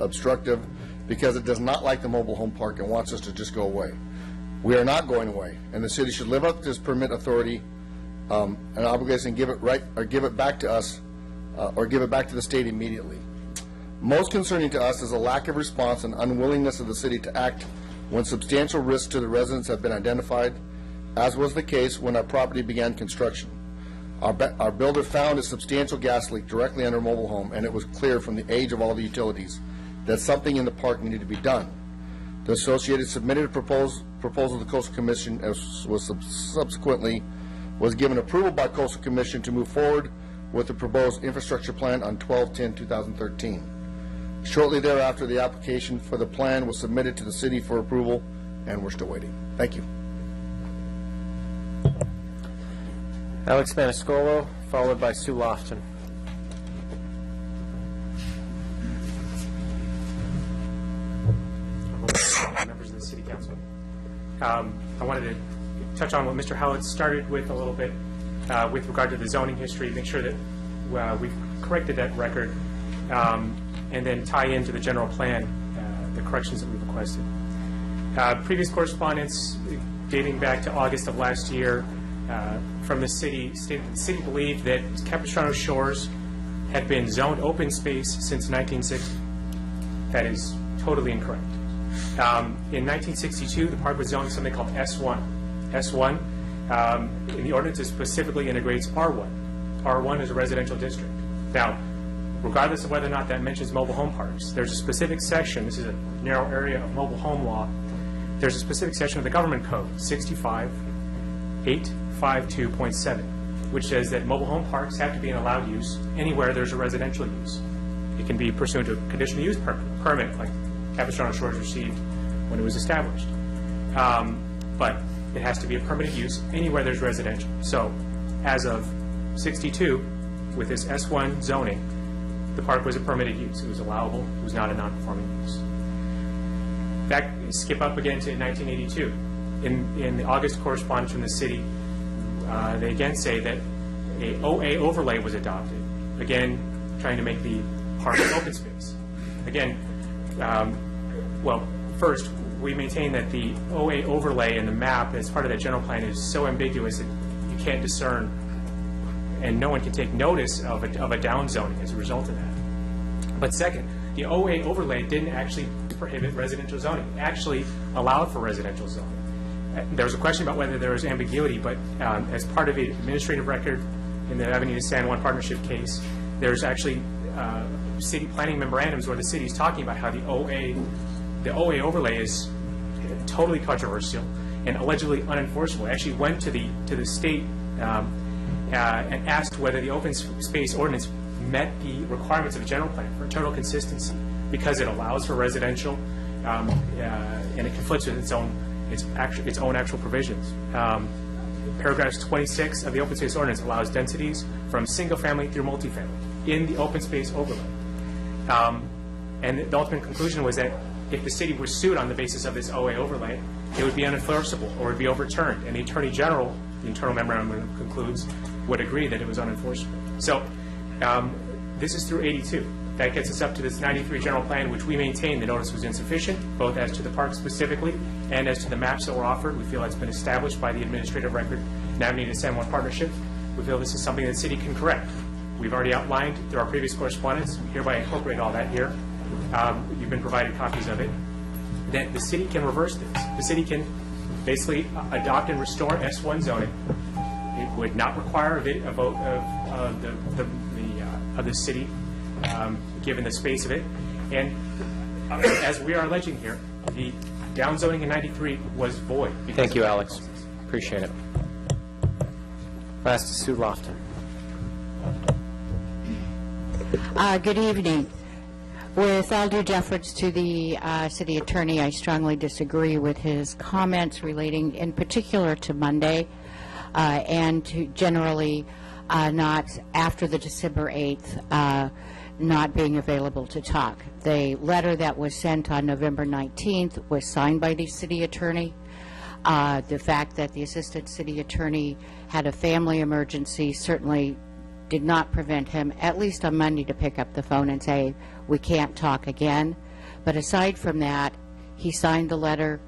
obstructive because it does not like the mobile home park and wants us to just go away. We are not going away, and the city should live up to this permit authority an obligation and give it back to us, or give it back to the state immediately. Most concerning to us is a lack of response and unwillingness of the city to act when substantial risks to the residents have been identified, as was the case when our property began construction. Our builder found a substantial gas leak directly under a mobile home, and it was clear from the age of all the utilities that something in the park needed to be done. The Associated submitted a proposal to the Coastal Commission, as was subsequently was given approval by Coastal Commission to move forward with the proposed infrastructure plan on 12/10/2013. Shortly thereafter, the application for the plan was submitted to the city for approval, and we're still waiting. Thank you. Alex Maniscalco, followed by Sue Lofton. Members of the City Council. I wanted to touch on what Mr. Howlett started with a little bit with regard to the zoning history, make sure that we've corrected that record, and then tie into the general plan the corrections that we've requested. Previous correspondence dating back to August of last year from the city stated that the city believed that Capistrano Shores had been zoned open space since 1960. That is totally incorrect. In 1962, the park was zoned something called S1. S1, in the ordinance, it specifically integrates R1. R1 is a residential district. Now, regardless of whether or not that mentions mobile home parks, there's a specific section, this is a narrow area of mobile home law, there's a specific section of the government code, 65.852.7, which says that mobile home parks have to be an allowed use anywhere there's a residential use. It can be pursuant to a conditional use permit, like Capistrano Shores received when it was established. But it has to be a permitted use anywhere there's residential. So, as of 62, with this S1 zoning, the park was a permitted use. It was allowable. It was not a non-conforming use. Skip up again to 1982. In the August correspondence from the city, they again say that a OA overlay was adopted, again trying to make the park an open space. Again, well, first, we maintain that the OA overlay and the map as part of that general plan is so ambiguous that you can't discern, and no one can take notice of a downzoning as a result of that. But second, the OA overlay didn't actually prohibit residential zoning. It actually allowed for residential zoning. There was a question about whether there was ambiguity, but as part of the administrative record in the Avenida San Juan partnership case, there's actually city planning memorandums where the city is talking about how the OA overlay is totally controversial and allegedly unenforceable. It actually went to the state and asked whether the open space ordinance met the requirements of the general plan for internal consistency because it allows for residential and it conflicts with its own actual provisions. Paragraphs 26 of the open space ordinance allows densities from single family through multifamily in the open space overlay. And the ultimate conclusion was that if the city was sued on the basis of this OA overlay, it would be unenforceable or would be overturned. And the Attorney General, the internal memorandum concludes, would agree that it was unenforceable. So this is through 82. That gets us up to this 93 general plan, which we maintain the notice was insufficient, both as to the park specifically and as to the maps that were offered. We feel that's been established by the administrative record in Avenida San Juan partnership. We feel this is something that the city can correct. We've already outlined through our previous correspondence, we hereby incorporate all that here. You've been provided copies of it. That the city can reverse this. The city can basically adopt and restore S1 zoning. It would not require a vote of the city, given the space of it. And as we are alleging here, the downzoning in 93 was void. Thank you, Alex. Appreciate it. Pass to Sue Lofton. Good evening. With all due deference to the city attorney, I strongly disagree with his comments relating in particular to Monday and to generally not after the December 8th not being available to talk. The letter that was sent on November 19th was signed by the city attorney. The fact that the assistant city attorney had a family emergency certainly did not prevent him, at least on Monday, to pick up the phone and say, we can't talk again. But aside from that, he signed the letter.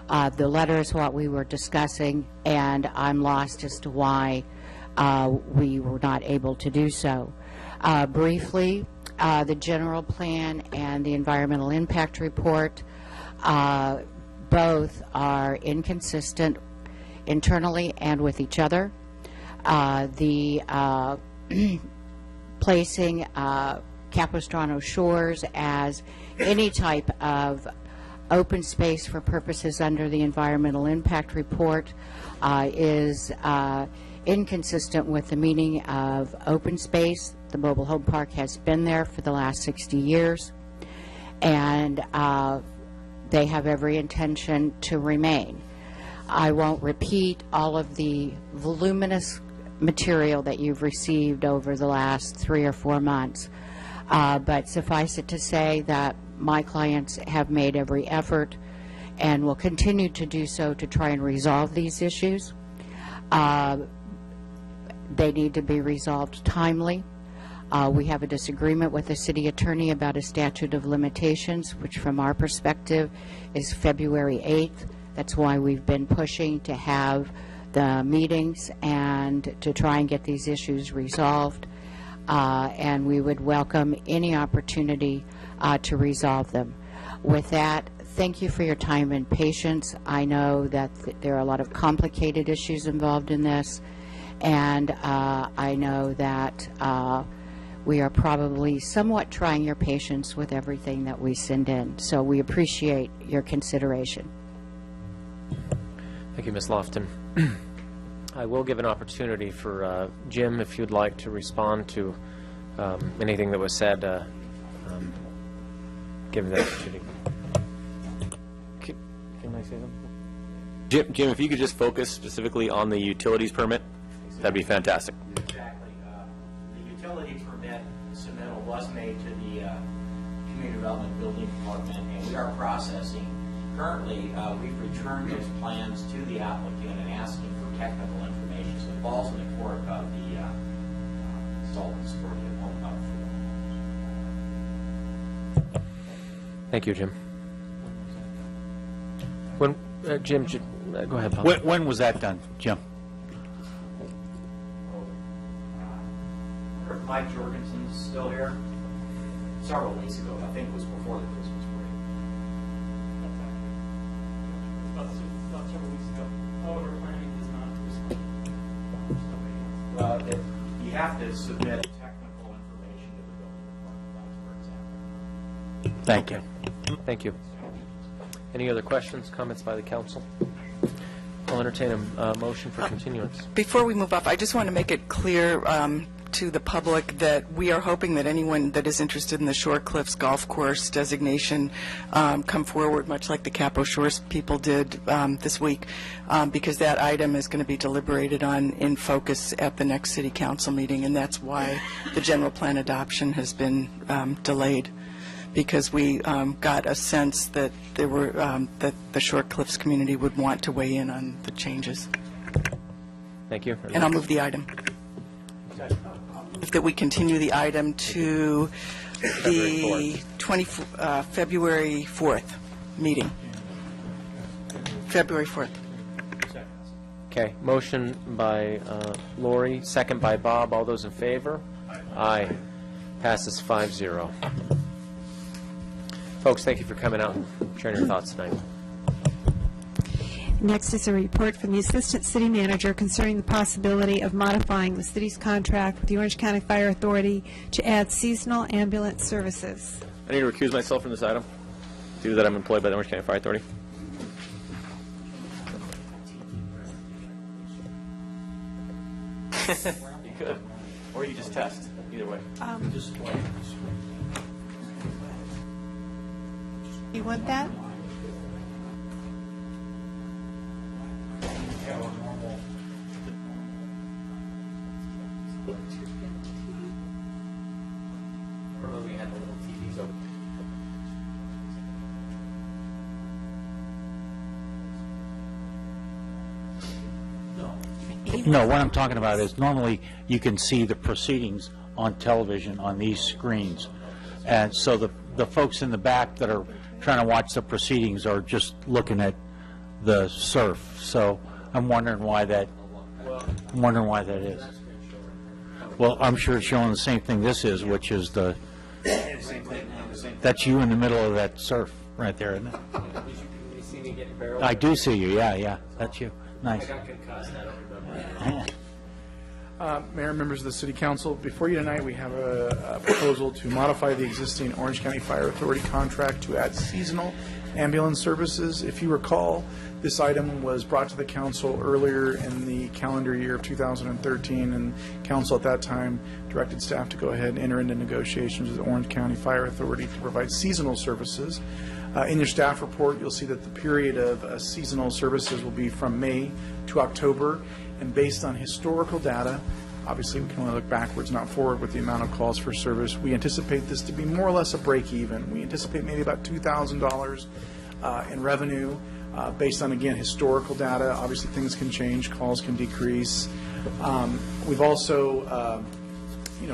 The letter is what we were discussing, and I'm lost as to why we were not able to do so. Briefly, the general plan and the environmental impact report, both are inconsistent internally and with each other. Placing Capistrano Shores as any type of open space for purposes under the environmental impact report is inconsistent with the meaning of open space. The mobile home park has been there for the last 60 years, and they have every intention to remain. I won't repeat all of the voluminous material that you've received over the last 3 or 4 months, but suffice it to say that my clients have made every effort and will continue to do so to try and resolve these issues. They need to be resolved timely. We have a disagreement with the city attorney about a statute of limitations, which from our perspective is February 8th. That's why we've been pushing to have the meetings and to try and get these issues resolved. And we would welcome any opportunity to resolve them. With that, thank you for your time and patience. I know that there are a lot of complicated issues involved in this, and I know that we are probably somewhat trying your patience with everything that we send in. So we appreciate your consideration. Thank you, Ms. Lofton. I will give an opportunity for Jim, if you'd like to respond to anything that was said. Give him the opportunity. Can I say something? Jim, if you could just focus specifically on the utilities permit, that'd be fantastic. Exactly. The utility permit submittal was made to the Community Development Building Department, and we are processing. Currently, we've returned those plans to the applicant and asking for technical information. So it falls in the court of the consultants for the home pump. Thank you, Jim. When Jim, go ahead, Paul. When was that done, Jim? Mike Jorgensen's still here. Several weeks ago, I think it was before the Christmas break. About several weeks ago. However, planning does not respond. Well, you have to submit technical information to the building department, for example. Thank you. Thank you. Any other questions, comments by the council? I'll entertain a motion for continuance. Before we move off, I just want to make it clear to the public that we are hoping that anyone that is interested in the Shore Cliffs Golf Course designation come forward, much like the Capo Shores people did this week, because that item is going to be deliberated on in focus at the next City Council meeting, and that's why the general plan adoption has been delayed, because we got a sense that there were that the Shore Cliffs community would want to weigh in on the changes. Thank you. And I'll move the item. That we continue the item to the February 4th meeting. February 4th. Okay, motion by Lori, second by Bob. All those in favor? Aye. Passes 5-0. Folks, thank you for coming out and sharing your thoughts tonight. Next is a report from the Assistant City Manager concerning the possibility of modifying the city's contract with the Orange County Fire Authority to add seasonal ambulance services. I need to recuse myself from this item due to that I'm employed by the Orange County Fire Authority. You could, or you just test, either way. You want that? We had the little TVs over. No, what I'm talking about is normally you can see the proceedings on television on these screens. And so the folks in the back that are trying to watch the proceedings are just looking at the surf. So I'm wondering why that is. Well, I'm sure it's showing the same thing this is, which is that's you in the middle of that surf right there, isn't it? You see me getting barreled? I do see you, yeah, that's you. Nice. I got concussed, I don't remember. Mayor, members of the City Council, before you tonight, we have a proposal to modify the existing Orange County Fire Authority contract to add seasonal ambulance services. If you recall, this item was brought to the council earlier in the calendar year of 2013, and council at that time directed staff to go ahead and enter into negotiations with the Orange County Fire Authority to provide seasonal services. In your staff report, you'll see that the period of seasonal services will be from May to October, and based on historical data, obviously we can only look backwards, not forward with the amount of calls for service, we anticipate this to be more or less a break even. We anticipate maybe about $2,000 in revenue based on, again, historical data. Obviously things can change, calls can decrease. We've also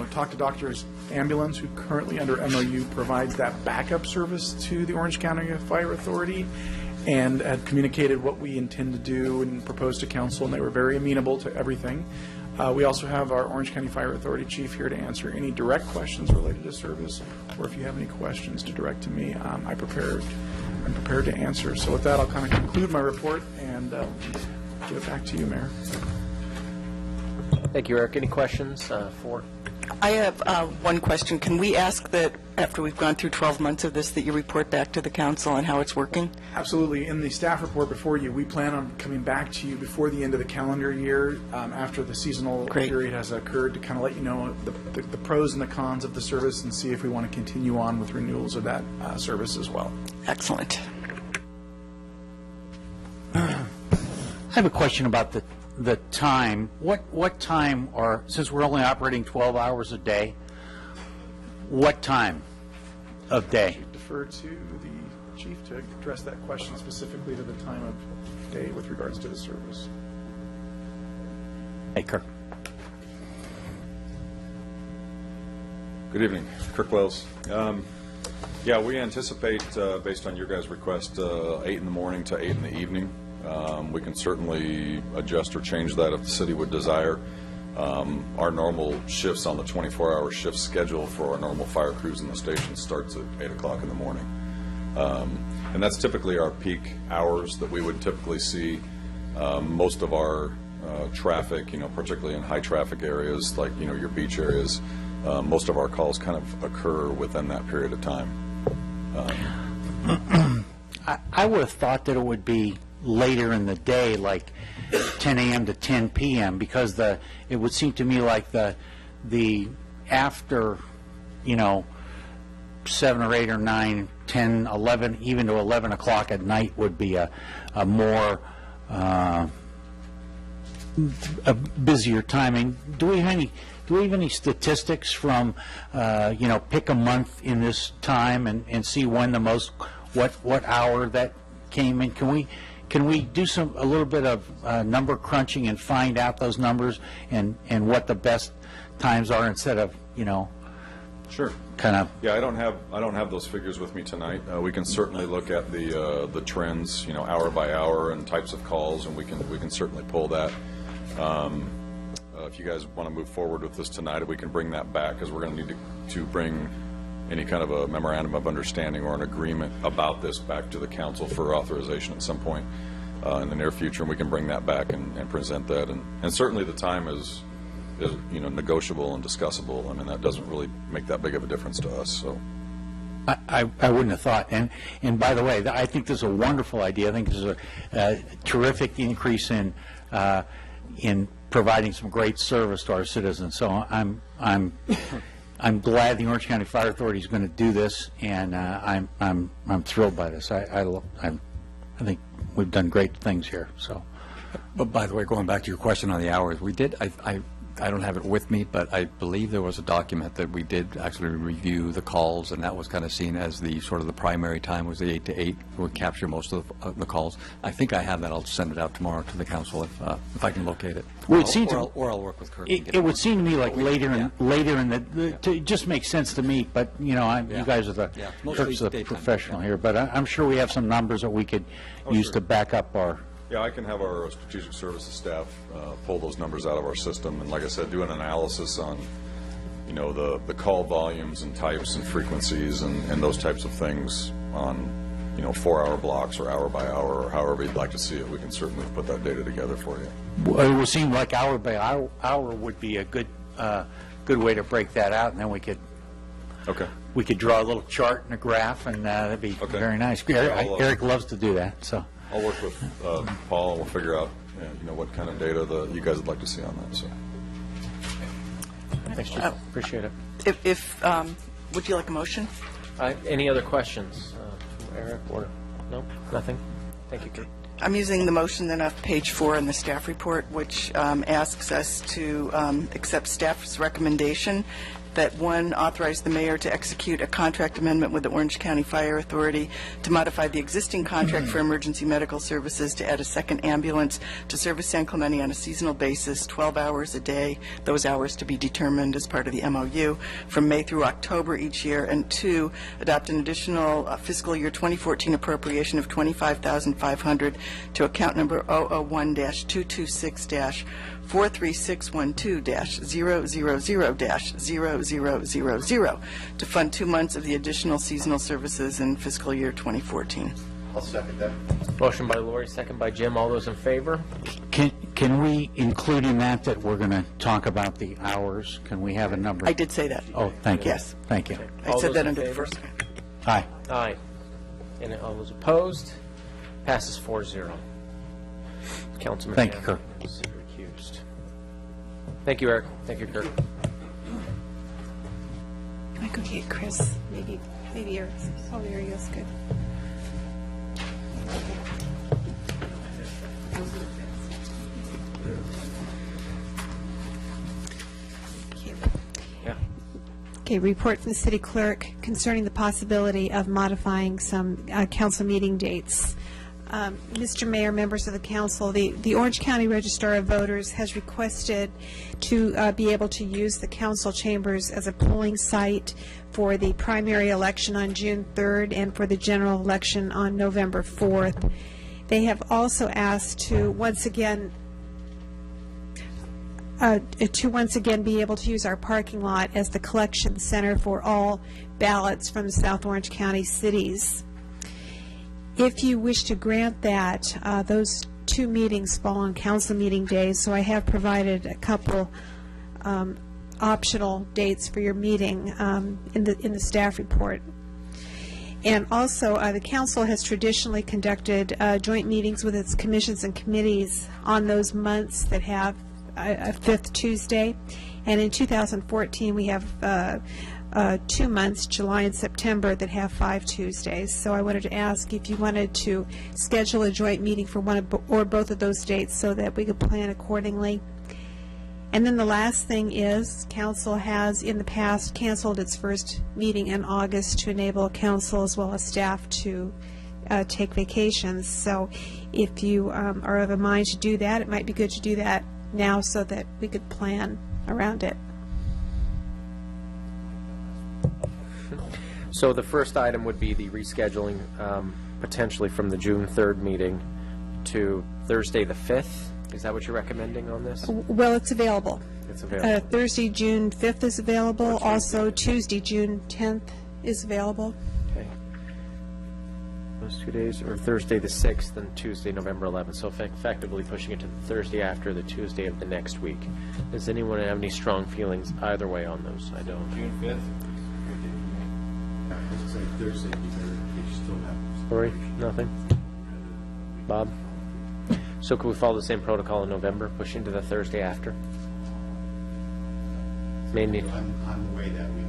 talked to Doctors Ambulance, who currently under MOU provides that backup service to the Orange County Fire Authority, and had communicated what we intend to do and propose to council, and they were very amenable to everything. We also have our Orange County Fire Authority chief here to answer any direct questions related to service, or if you have any questions to direct to me, I'm prepared to answer. So with that, I'll kind of conclude my report and give it back to you, Mayor. Thank you, Eric. Any questions for? I have one question. Can we ask that after we've gone through 12 months of this, that you report back to the council on how it's working? Absolutely. In the staff report before you, we plan on coming back to you before the end of the calendar year, after the seasonal period has occurred, to kind of let you know the pros and the cons of the service and see if we want to continue on with renewals of that service as well. Excellent. I have a question about the time. What time, or since we're only operating 12 hours a day, what time of day? Defer to the chief to address that question specifically to the time of day with regards to the service. Hey, Kirk. Good evening, Kirk Wells. Yeah, we anticipate, based on your guys' request, 8 in the morning to 8 in the evening. We can certainly adjust or change that if the city would desire. Our normal shifts on the 24-hour shift schedule for our normal fire crews in the station starts at 8 o'clock in the morning. And that's typically our peak hours that we would typically see. Most of our traffic, particularly in high traffic areas like, your beach areas, most of our calls kind of occur within that period of time. I would have thought that it would be later in the day, like 10 a.m. to 10 p.m., because it would seem to me like the after, 7 or 8 or 9, 10, 11, even to 11 o'clock at night would be a more a busier timing. Do we have any statistics from pick a month in this time and see when the most what hour that came in? Can we do a little bit of number crunching and find out those numbers and what the best times are instead of Sure. kind of. Yeah, I don't have those figures with me tonight. We can certainly look at the trends, hour by hour and types of calls, and we can certainly pull that. If you guys want to move forward with this tonight, we can bring that back, because we're going to need to bring any kind of a memorandum of understanding or an agreement about this back to the council for authorization at some point in the near future, and we can bring that back and present that. And certainly the time is negotiable and discussable. I mean, that doesn't really make that big of a difference to us. So I wouldn't have thought. And by the way, I think this is a wonderful idea. I think this is a terrific increase in providing some great service to our citizens. So I'm glad the Orange County Fire Authority is going to do this, and I'm thrilled by this. I think we've done great things here. So. But by the way, going back to your question on the hours, we did, I don't have it with me, but I believe there was a document that we did actually review the calls, and that was kind of seen as the sort of the primary time was the 8 to 8. We capture most of the calls. I think I have that. I'll send it out tomorrow to the council if I can locate it. Well, it seems or I'll work with Kirk. It would seem to me like later in it just makes sense to me. But you know, you guys are Kirk's the professional here. But I'm sure we have some numbers that we could use to back up our. Yeah, I can have our strategic services staff pull those numbers out of our system, and like I said, do an analysis on, you know, the call volumes and types and frequencies and those types of things on, you know, 4-hour blocks or hour by hour or however you'd like to see it. We can certainly put that data together for you. Well, it would seem like hour by hour would be a good way to break that out, and then we could. Okay. We could draw a little chart and a graph, and that'd be very nice. Eric loves to do that, so. I'll work with Paul, and we'll figure out, you know, what kind of data you guys would like to see on that. So. Thanks, Chief. Appreciate it. Would you like a motion? Any other questions from Eric or no? Nothing. Thank you, Kurt. I'm using the motion then of page 4 in the staff report, which asks us to accept staff's recommendation that, 1, authorize the mayor to execute a contract amendment with the Orange County Fire Authority to modify the existing contract for emergency medical services to add a second ambulance to service San Clemente on a seasonal basis, 12 hours a day, those hours to be determined as part of the MOU, from May through October each year, and 2, adopt an additional fiscal year 2014 appropriation of $25,500 to account number 001-226-43612-000-0000 to fund 2 months of the additional seasonal services in fiscal year 2014. I'll second that. Motion by Lori, second by Jim. All those in favor? Can we include in that we're going to talk about the hours? Can we have a number? I did say that. Oh, thank you. Yes. Thank you. I said that under the first. Aye. Aye. And all those opposed? Passes 4-0. Councilman Thank you, Hammer Kirk. is recused. Thank you, Eric. Thank you, Kirk. Can I go get Chris? Maybe Eric's. Oh, there he goes. Good. Okay, report from the city clerk concerning the possibility of modifying some council meeting dates. Mr. Mayor, members of the council, the Orange County Registrar of Voters has requested to be able to use the council chambers as a polling site for the primary election on June 3rd and for the general election on November 4th. They have also asked to once again be able to use our parking lot as the collection center for all ballots from the South Orange County cities. If you wish to grant that, those 2 meetings fall on council meeting days, so I have provided a couple optional dates for your meeting in the staff report. And also, the council has traditionally conducted joint meetings with its commissions and committees on those months that have a 5th Tuesday, and in 2014 we have 2 months, July and September, that have 5 Tuesdays. So I wanted to ask if you wanted to schedule a joint meeting for one or both of those dates so that we could plan accordingly. And then the last thing is, council has in the past canceled its first meeting in August to enable council as well as staff to take vacations. So if you are of a mind to do that, it might be good to do that now so that we could plan around it. So the first item would be the rescheduling potentially from the June 3rd meeting to Thursday the 5th. Is that what you're recommending on this? Well, it's available. It's available. Thursday, June 5th is available. Also, Tuesday, June 10th is available. Okay. Those 2 days, or Thursday the 6th and Tuesday, November 11th. So effectively pushing it to the Thursday after the Tuesday of the next week. Does anyone have any strong feelings either way on those? I don't. June 5th. Thursday, Lori, nothing? Bob? So could we follow the same protocol in November, push into the Thursday after? Maybe. I'm away that week.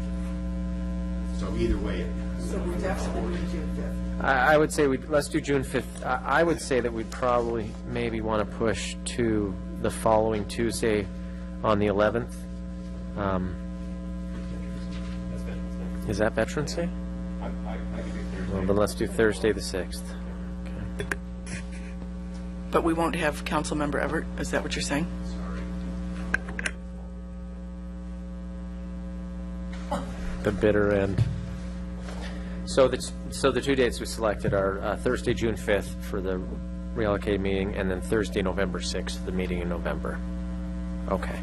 So either way. So we definitely do June 5th. I would say let's do June 5th. I would say that we'd probably maybe want to push to the following Tuesday on the 11th. Is that Veterans Day? Well, then let's do Thursday the 6th. But we won't have Councilmember Everett, is that what you're saying? The bitter end. So the two dates we selected are Thursday, June 5th for the reallocated meeting, and then Thursday, November 6th, the meeting in November. Okay.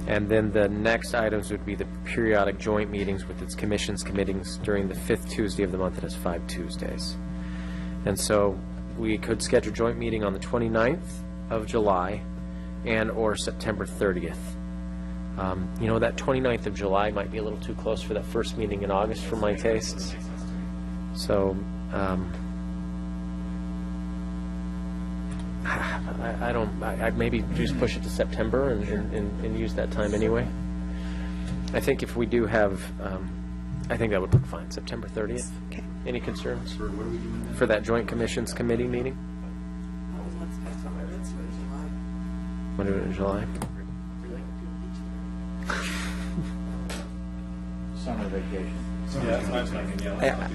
And then the next items would be the periodic joint meetings with its commissions, committees during the 5th Tuesday of the month. It has 5 Tuesdays. And so we could schedule a joint meeting on the 29th of July and or September 30th. You know, that 29th of July might be a little too close for that first meeting in August for my tastes. So, I maybe just push it to September and use that time anyway. I think if we do have, I think that would look fine, September 30th. Okay. Any concerns for that Joint Commissions Committee meeting? Want to do it in July? Summer vacation.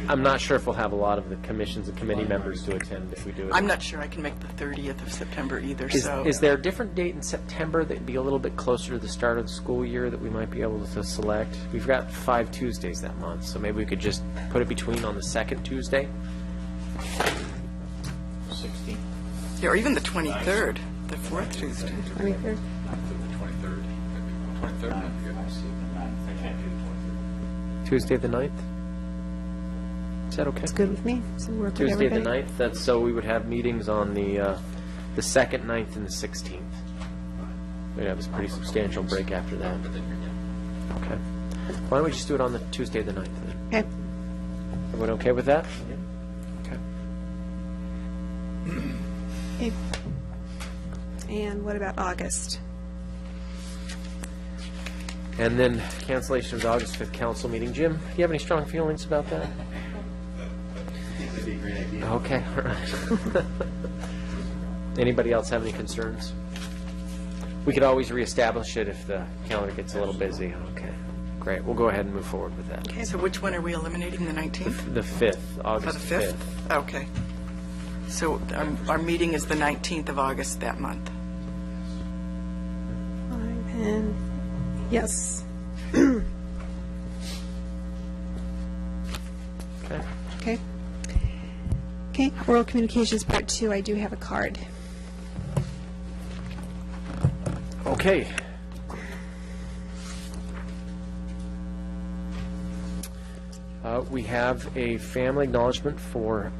I'm not sure if we'll have a lot of the commissions and committee members to attend if we do it. I'm not sure I can make the 30th of September either, so. Is there a different date in September that would be a little bit closer to the start of the school year that we might be able to select? We've got 5 Tuesdays that month, so maybe we could just put it between on the 2nd Tuesday? 16th. Yeah, or even the 23rd, the 4th Tuesday. 23rd. Tuesday the 9th? Is that okay? It's good with me. So work with Tuesday the everybody. 9th, that's, so we would have meetings on the 2nd, 9th, and the 16th. We'd have a pretty substantial break after that. Okay. Why don't we just do it on the Tuesday the 9th then? Okay. Everyone okay with that? Okay. Okay. And what about August? And then cancellation of the August 5th council meeting. Jim, do you have any strong feelings about that? That'd be a great idea. Okay, all right. Anybody else have any concerns? We could always reestablish it if the calendar gets a little busy. Okay, great. We'll go ahead and move forward with that. Okay, so which one are we eliminating, the 19th? The 5th, August Oh, the 5th? Okay. So our meeting is the 19th of August that month. And yes. Okay. Okay. Okay, oral communications part 2, I do have a card. Okay. We have a family acknowledgement for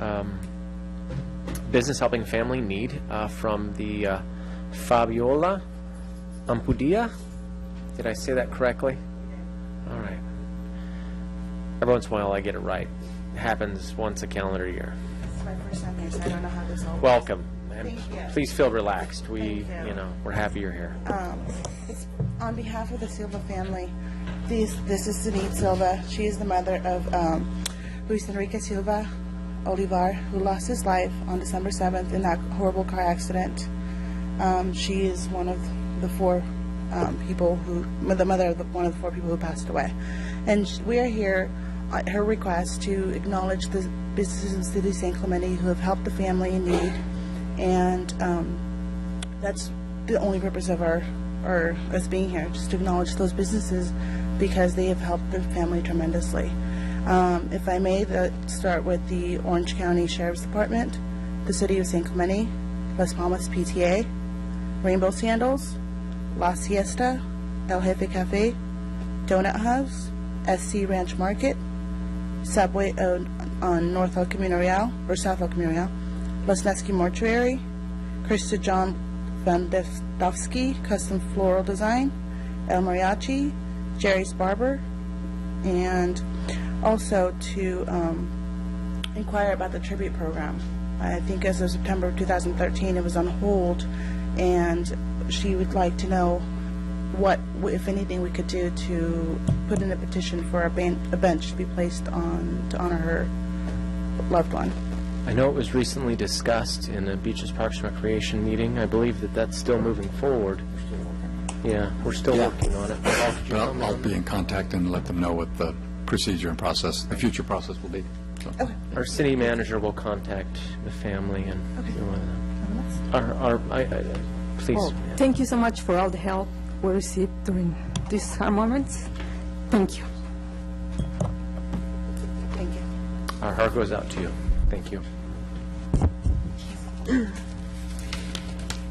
business helping family in need from the Fabiola Ampudia. Did I say that correctly? All right. Every once in a while I get it right. It happens once a calendar year. It's my first time here, so I don't know how this all works. Welcome. And Thank you. please feel relaxed. We, Thank you. we're happy you're here. It's on behalf of the Silva family. This is Denise Silva. She is the mother of Luis Enrique Silva Olivar, who lost his life on December 7th in that horrible car accident. She is one of the 4 people who, the mother of one of the 4 people who passed away. And we are here at her request to acknowledge the businesses in the city of San Clemente who have helped the family in need. And that's the only purpose of us being here, just to acknowledge those businesses because they have helped the family tremendously. If I may, start with the Orange County Sheriff's Department, the City of San Clemente, Las Palmas PTA, Rainbow Sandals, La Siesta, El Jefe Cafe, Donut House, SC Ranch Market, Subway on North El Camino Real, or South El Camino Real, Los Nesky Mortuary, Krista John Vandevsky Custom Floral Design, El Mariachi, Jerry's Barber, and also to inquire about the tribute program I think as of September of 2013, it was on hold, and she would like to know what, if anything, we could do to put in a petition for a bench to be placed on to honor her loved one. I know it was recently discussed in a Beaches Parks and Recreation meeting. I believe that that's still moving forward. Yeah, we're still working on it. Paul, could you Well, comment I'll on be that? in contact and let them know what the procedure and process, the future process will be. So. Our city manager will contact the family and please. Well, thank you so much for all the help we received during these hard moments. Thank you. Thank you. Our heart goes out to you. Thank you.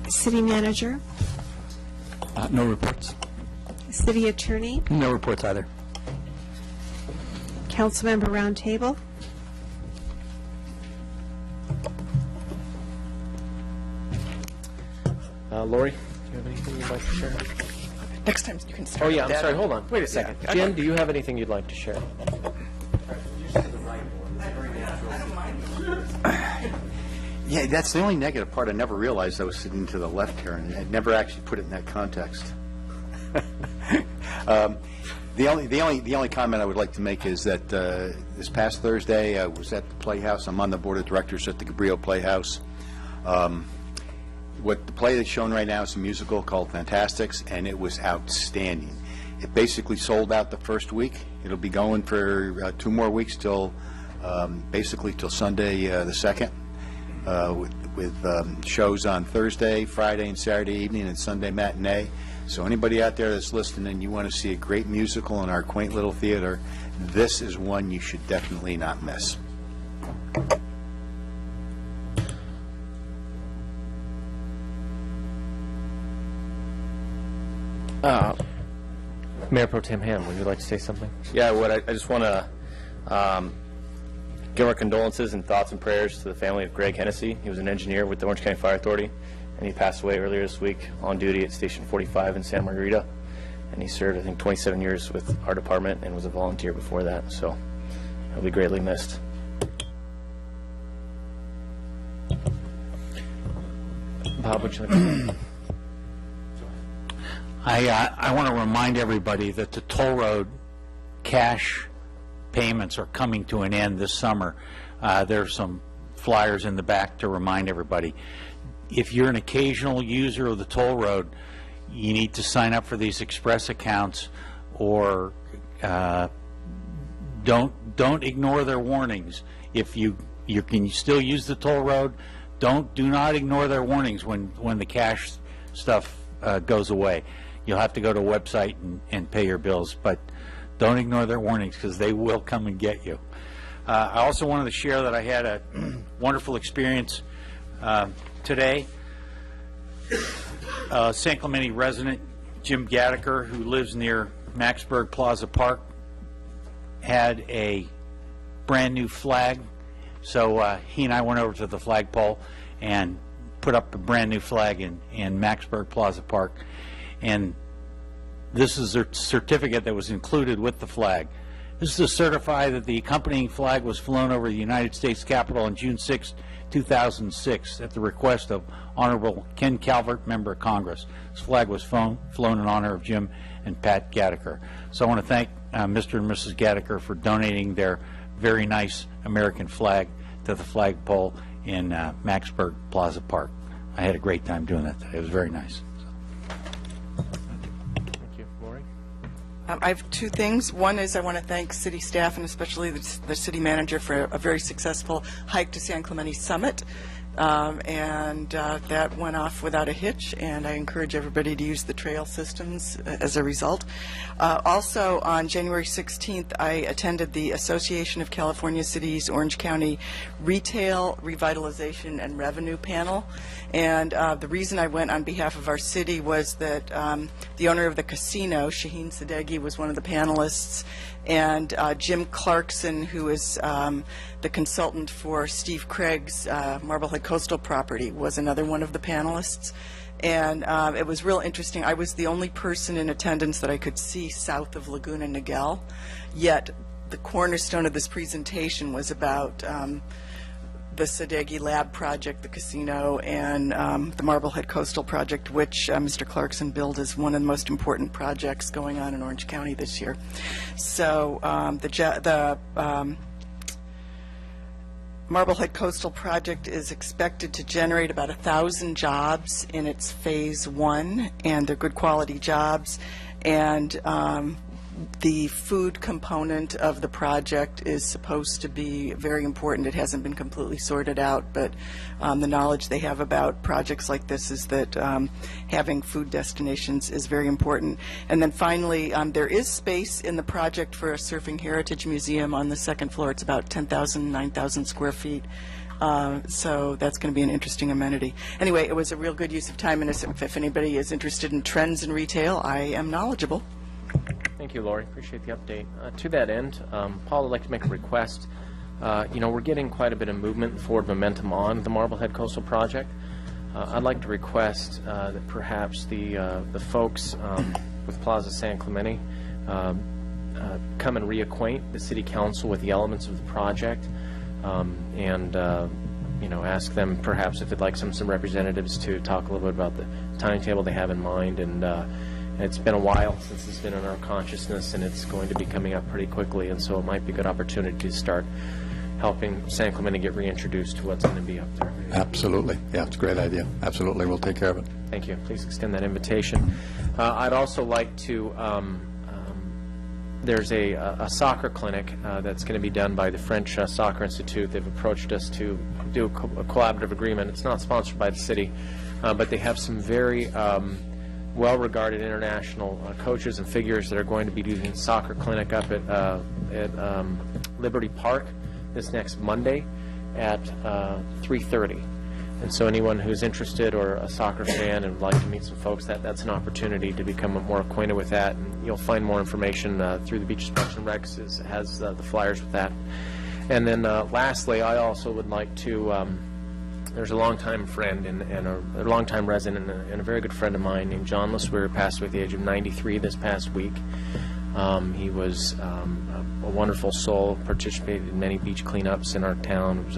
City Manager, No reports. City Attorney, No reports either. Councilmember Roundtable. Lori, do you have anything you'd like to share? Next time you can start. Oh, yeah, I'm with that. sorry, hold on. Wait a second. Yeah. Jim, do you have anything you'd like to share? Yeah, that's the only negative part. I never realized I was sitting to the left here, and I never actually put it in that context. The only comment I would like to make is that this past Thursday, I was at the Playhouse. I'm on the board of directors at the Cabrillo Playhouse. What the play that's shown right now is a musical called Fantastics, and it was outstanding. It basically sold out the first week. It'll be going for 2 more weeks till basically till Sunday the 2nd, with shows on Thursday, Friday, and Saturday evening, and Sunday matinee. So anybody out there that's listening and you want to see a great musical in our quaint little theater, this is one you should definitely not miss. Mayor Pro Tem Ham, would you like to say something? Yeah, I would. I just want to give our condolences and thoughts and prayers to the family of Greg Hennessy. He was an engineer with the Orange County Fire Authority, and he passed away earlier this week on duty at Station 45 in Santa Margarita. And he served, I think, 27 years with our department and was a volunteer before that. So he'll be greatly missed. Bob, would you like to? I want to remind everybody that the toll road cash payments are coming to an end this summer. There's some flyers in the back to remind everybody. If you're an occasional user of the toll road, you need to sign up for these express accounts, or don't ignore their warnings. If you can still use the toll road, do not ignore their warnings when the cash stuff goes away. You'll have to go to a website and pay your bills, but don't ignore their warnings, because they will come and get you. I also wanted to share that I had a wonderful experience today. San Clemente resident Jim Gattaker, who lives near Maxburg Plaza Park, had a brand new flag. So he and I went over to the flagpole and put up a brand new flag in Maxburg Plaza Park. And this is a certificate that was included with the flag. This is to certify that the accompanying flag was flown over the United States Capitol on June 6, 2006, at the request of Honorable Ken Calvert, Member of Congress. This flag was flown in honor of Jim and Pat Gattaker. So I want to thank Mr. and Mrs. Gattaker for donating their very nice American flag to the flagpole in Maxburg Plaza Park. I had a great time doing that today. It was very nice. Thank you. Lori? I have 2 things. One is I want to thank city staff and especially the city manager for a very successful hike to San Clemente Summit. That went off without a hitch, and I encourage everybody to use the trail systems as a result. Also, on January 16th, I attended the Association of California Cities Orange County Retail Revitalization and Revenue Panel. And the reason I went on behalf of our city was that the owner of the casino, Shaheen Sadeghi, was one of the panelists, and Jim Clarkson, who is the consultant for Steve Craig's Marblehead Coastal property, was another one of the panelists. And it was real interesting. I was the only person in attendance that I could see south of Laguna Niguel, yet the cornerstone of this presentation was about the Sadeghi Lab project, the casino, and the Marblehead Coastal project, which Mr. Clarkson billed as one of the most important projects going on in Orange County this year. So the Marblehead Coastal project is expected to generate about 1,000 jobs in its phase 1, and they're good quality jobs. And the food component of the project is supposed to be very important. It hasn't been completely sorted out, but the knowledge they have about projects like this is that having food destinations is very important. And then finally, there is space in the project for a surfing heritage museum on the second floor. It's about 10,000, 9,000 square feet. So that's going to be an interesting amenity. Anyway, it was a real good use of time, and if anybody is interested in trends in retail, I am knowledgeable. Thank you, Lori. Appreciate the update. To that end, Paul, I'd like to make a request. We're getting quite a bit of movement, forward momentum on the Marblehead Coastal Project. I'd like to request that perhaps the folks with Plaza San Clemente come and reacquaint the City Council with the elements of the project, and ask them perhaps if they'd like some representatives to talk a little bit about the timetable they have in mind. And it's been a while since it's been in our consciousness, and it's going to be coming up pretty quickly, and so it might be a good opportunity to start helping San Clemente get reintroduced to what's going to be up there. Absolutely. Yeah, it's a great idea. Absolutely. We'll take care of it. Thank you. Please extend that invitation. I'd also like to, there's a soccer clinic that's going to be done by the French Soccer Institute. They've approached us to do a collaborative agreement. It's not sponsored by the city, but they have some very well-regarded international coaches and figures that are going to be doing a soccer clinic up at Liberty Park this next Monday at 3:30. And so anyone who's interested or a soccer fan and would like to meet some folks, that's an opportunity to become more acquainted with that. And you'll find more information through the Beaches Parks and Recs. It has the flyers with that. And then lastly, I also would like to there's a longtime friend and a longtime resident and a very good friend of mine named John LeSueur, passed away at the age of 93 this past week. He was a wonderful soul, participated in many beach cleanups in our town. He was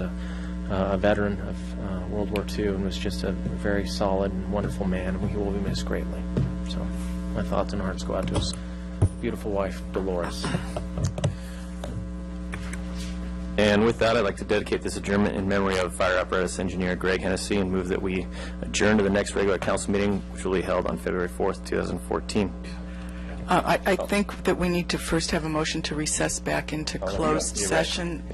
a veteran of World War II and was just a very solid and wonderful man, and he will be missed greatly. So my thoughts and hearts go out to his beautiful wife, Dolores. And with that, I'd like to dedicate this adjournment in memory of Fire Apparatus Engineer Greg Hennessy and move that we adjourn to the next regular council meeting, which will be held on February 4th, 2014. I think that we need to first have a motion to recess back into closed session.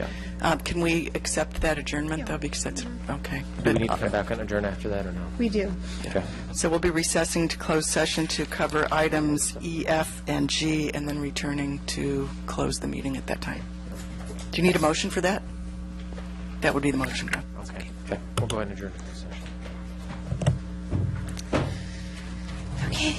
Right. Can we accept that adjournment, though? Because that's, okay. Do we need to come back and adjourn after that or no? We do. Okay. So we'll be recessing to closed session to cover items E, F, and G, and then returning to close the meeting at that time. Do you need a motion for that? That would be the motion. Okay. We'll go ahead and adjourn the session. Okay.